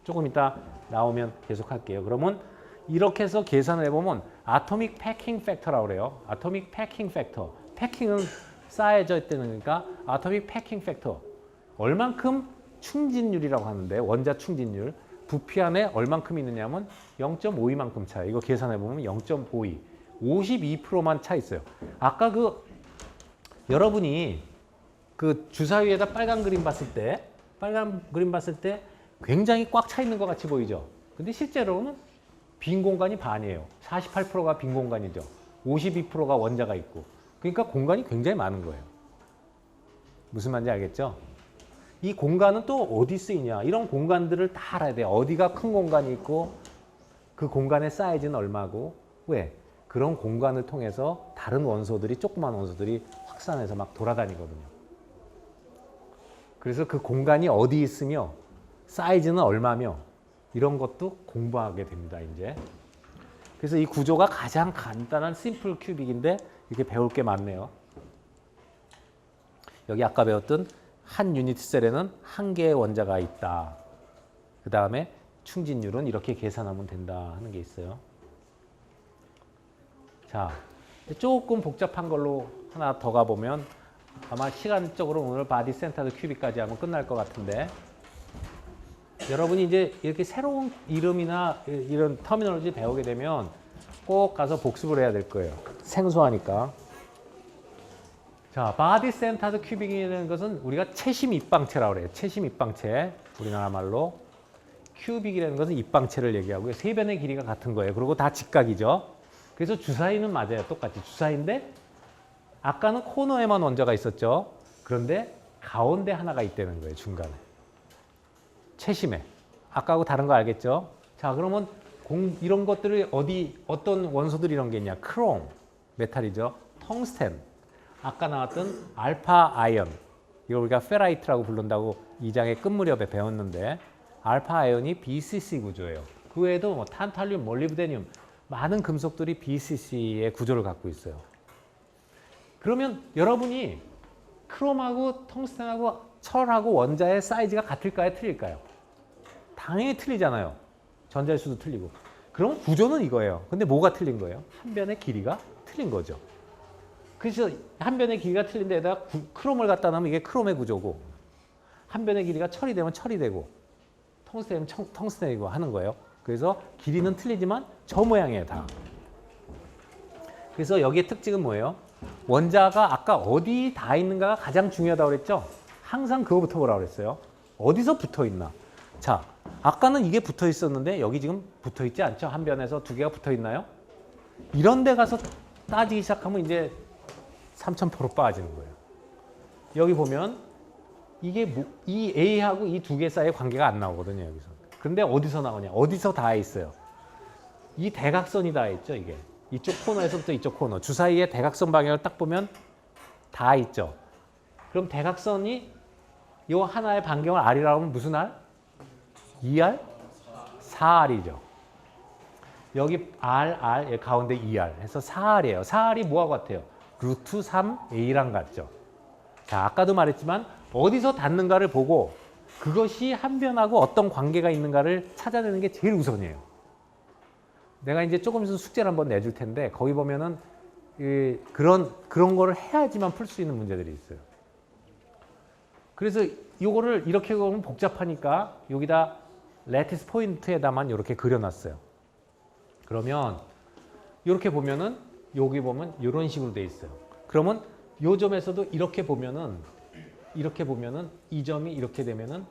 조금 이따 나오면 계속 할게요. 그러면 이렇게 해서 계산을 해보면 아토믹 패킹 팩터라고 그래요. 아토믹 패킹 팩터. 패킹은 쌓여져 있다는 거니까 아토믹 패킹 팩터. 얼만큼 충진율이라고 하는데 원자 충진율. 부피 안에 얼만큼 있느냐면 0.52만큼 차요. 이거 계산해보면 0.52. 52%만 차 있어요. 아까 여러분이 그 주사위에다 빨간 그림 봤을 때 굉장히 꽉 차 있는 것 같이 보이죠. 근데 실제로는 빈 공간이 반이에요. 48%가 빈 공간이죠. 52%가 원자가 있고. 그러니까 공간이 굉장히 많은 거예요. 무슨 말인지 알겠죠? 이 공간은 또 어디 쓰이냐. 이런 공간들을 다 알아야 돼요. 어디가 큰 공간이 있고 그 공간의 사이즈는 얼마고. 왜? 그런 공간을 통해서 다른 원소들이, 조그만 원소들이 확산해서 막 돌아다니거든요. 그래서 그 공간이 어디 있으며 사이즈는 얼마며 이런 것도 공부하게 됩니다, 이제. 그래서 이 구조가 가장 간단한 심플 큐빅인데 이렇게 배울 게 많네요. 여기 아까 배웠던 한 유니트 셀에는 한 개의 원자가 있다. 그 다음에 충진율은 이렇게 계산하면 된다 하는 게 있어요. 자, 조금 복잡한 걸로 하나 더 가보면 아마 시간적으로 오늘 바디 센터드 큐빅까지 하면 끝날 것 같은데 여러분이 이제 이렇게 새로운 이름이나 이런 터미널로지 배우게 되면 꼭 가서 복습을 해야 될 거예요. 생소하니까. 자, 바디 센터드 큐빅이라는 것은 우리가 채심 입방체라고 그래요. 채심 입방체. 우리나라 말로. 큐빅이라는 것은 입방체를 얘기하고요. 세 변의 길이가 같은 거예요. 그리고 다 직각이죠. 그래서 주사위는 맞아요. 똑같이 주사위인데 아까는 코너에만 원자가 있었죠. 그런데 가운데 하나가 있다는 거예요. 중간에. 채심에. 아까하고 다른 거 알겠죠? 자, 그러면 이런 것들을 어떤 원소들이 이런 게 있냐. 크롬, 메탈이죠. 텅스텐. 아까 나왔던 알파 아이언. 이걸 우리가 페라이트라고 부른다고 2장의 끝 무렵에 배웠는데 알파 아이언이 BCC 구조예요. 그 외에도 뭐 탄탈륨, 몰리브데늄 많은 금속들이 BCC의 구조를 갖고 있어요. 그러면 여러분이 크롬하고 텅스텐하고 철하고 원자의 사이즈가 같을까요? 틀릴까요? 당연히 틀리잖아요. 전자의 수도 틀리고. 그럼 구조는 이거예요. 근데 뭐가 틀린 거예요? 한 변의 길이가 틀린 거죠. 그래서 한 변의 길이가 틀린 데다가 크롬을 갖다 놓으면 이게 크롬의 구조고 한 변의 길이가 철이 되면 철이 되고 텅스텐이면 텅스텐이고 하는 거예요. 그래서 길이는 틀리지만 저 모양이에요, 다. 그래서 여기의 특징은 뭐예요? 원자가 아까 어디 닿아 있는가가 가장 중요하다고 그랬죠? 항상 그거부터 보라고 그랬어요. 어디서 붙어 있나? 자, 아까는 이게 붙어 있었는데 여기 지금 붙어 있지 않죠? 한 변에서 두 개가 붙어 있나요? 이런 데 가서 따지기 시작하면 이제 3000% 빠지는 거예요. 여기 보면 이게 이 A하고 이 두 개 사이의 관계가 안 나오거든요, 여기서. 근데 어디서 나오냐? 어디서 닿아 있어요? 이 대각선이 닿아 있죠, 이게. 이쪽 코너에서부터 이쪽 코너. 주사위의 대각선 방향을 딱 보면 닿아 있죠. 그럼 대각선이 이 하나의 반경을 R이라고 하면 무슨 R? 2R? 4R이죠. 여기 R, 가운데 2R 해서 4R이에요. 4R이 뭐하고 같아요? 루트 3a랑 같죠. 자, 아까도 말했지만 어디서 닿는가를 보고 그것이 한 변하고 어떤 관계가 있는가를 찾아내는 게 제일 우선이에요. 내가 이제 조금 있으면 숙제를 한번 내줄 텐데 거기 보면은 그런 거를 해야지만 풀 수 있는 문제들이 있어요. 그래서 이거를 이렇게 보면 복잡하니까 여기다 레티스 포인트에다만 이렇게 그려놨어요. 그러면 이렇게 보면은 여기 보면 이런 식으로 돼 있어요. 그러면 이 점에서도 이렇게 보면은 이 점이 이렇게 되면은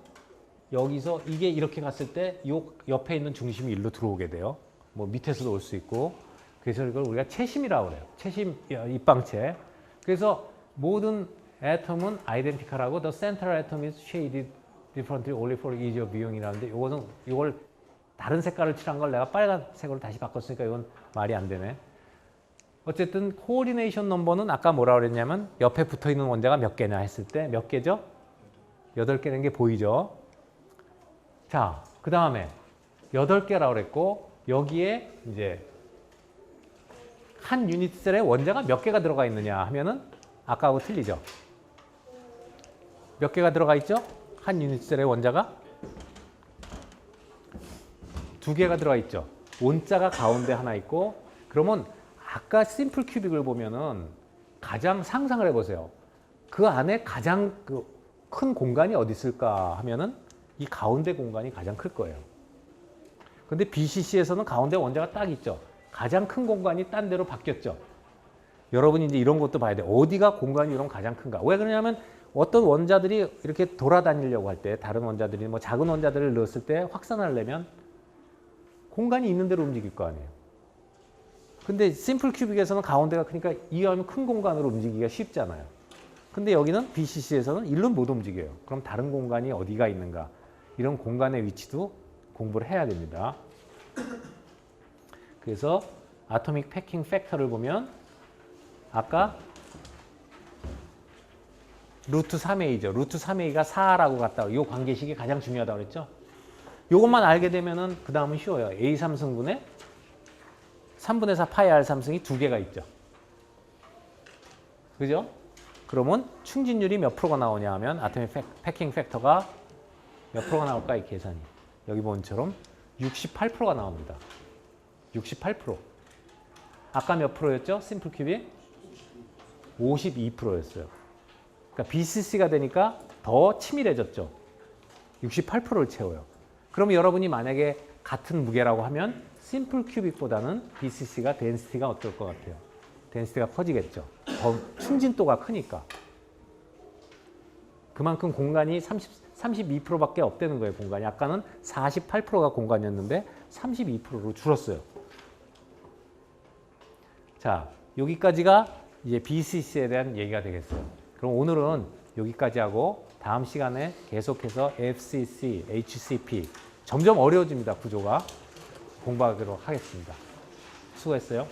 여기서 이게 이렇게 갔을 때 이 옆에 있는 중심이 일로 들어오게 돼요. 뭐 밑에서도 올 수 있고. 그래서 이걸 우리가 채심이라고 그래요. 채심 입방체. 그래서 모든 애톰은 아이덴티컬하고 the central atom is shaded differently only for ease of viewing이라는데 이걸 다른 색깔을 칠한 걸 내가 빨간색으로 다시 바꿨으니까 이건 말이 안 되네. 어쨌든 코오디네이션 넘버는 아까 뭐라 그랬냐면 옆에 붙어 있는 원자가 몇 개냐 했을 때 몇 개죠? 8개라는 게 보이죠? 자, 그 다음에 8개라고 그랬고 여기에 이제 한 유닛셀에 원자가 몇 개가 들어가 있느냐 하면은 아까하고 틀리죠? 몇 개가 들어가 있죠? 한 유닛셀의 원자가 2개가 들어가 있죠. 원자가 가운데 하나 있고 그러면 아까 심플 큐빅을 보면은 가장 상상을 해보세요. 그 안에 가장 큰 공간이 어디 있을까 하면은 이 가운데 공간이 가장 클 거예요. 근데 BCC에서는 가운데 원자가 딱 있죠. 가장 큰 공간이 딴 데로 바뀌었죠. 여러분이 이제 이런 것도 봐야 돼. 어디가 공간이 이런 가장 큰가? 왜 그러냐면 어떤 원자들이 이렇게 돌아다니려고 할 때 다른 원자들이 뭐 작은 원자들을 넣었을 때 확산하려면 공간이 있는 대로 움직일 거 아니에요. 근데 심플 큐빅에서는 가운데가 크니까 이하면 큰 공간으로 움직이기가 쉽잖아요. 근데 여기는 BCC에서는 일로 못 움직여요. 그럼 다른 공간이 어디가 있는가? 이런 공간의 위치도 공부를 해야 됩니다. 그래서 아토믹 패킹 팩터를 보면 아까 루트 3a죠. 루트 3a가 4라고 갔다. 이 관계식이 가장 중요하다고 그랬죠. 이것만 알게 되면은 그 다음은 쉬워요. A3승분의 3분의 4 파이 R3승이 2개가 있죠. 그죠? 그러면 충진율이 몇 프로가 나오냐 하면 아토믹 패킹 팩터가 몇 프로가 나올까 이 계산이. 여기 본처럼 68%가 나옵니다. 68%. 아까 몇 프로였죠? 심플 큐빅? 52%였어요. 그러니까 BCC가 되니까 더 치밀해졌죠. 68%를 채워요. 그럼 여러분이 만약에 같은 무게라고 하면 심플 큐빅보다는 BCC가 덴시티가 어떨 것 같아요? 덴시티가 커지겠죠. 더 충진도가 크니까. 그만큼 공간이 32%밖에 없다는 거예요. 공간이. 아까는 48%가 공간이었는데 32%로 줄었어요. 자, 여기까지가 이제 BCC에 대한 얘기가 되겠어요. 그럼 오늘은 여기까지 하고 다음 시간에 계속해서 FCC, HCP 점점 어려워집니다. 구조가 공부하도록 하겠습니다. 수고했어요.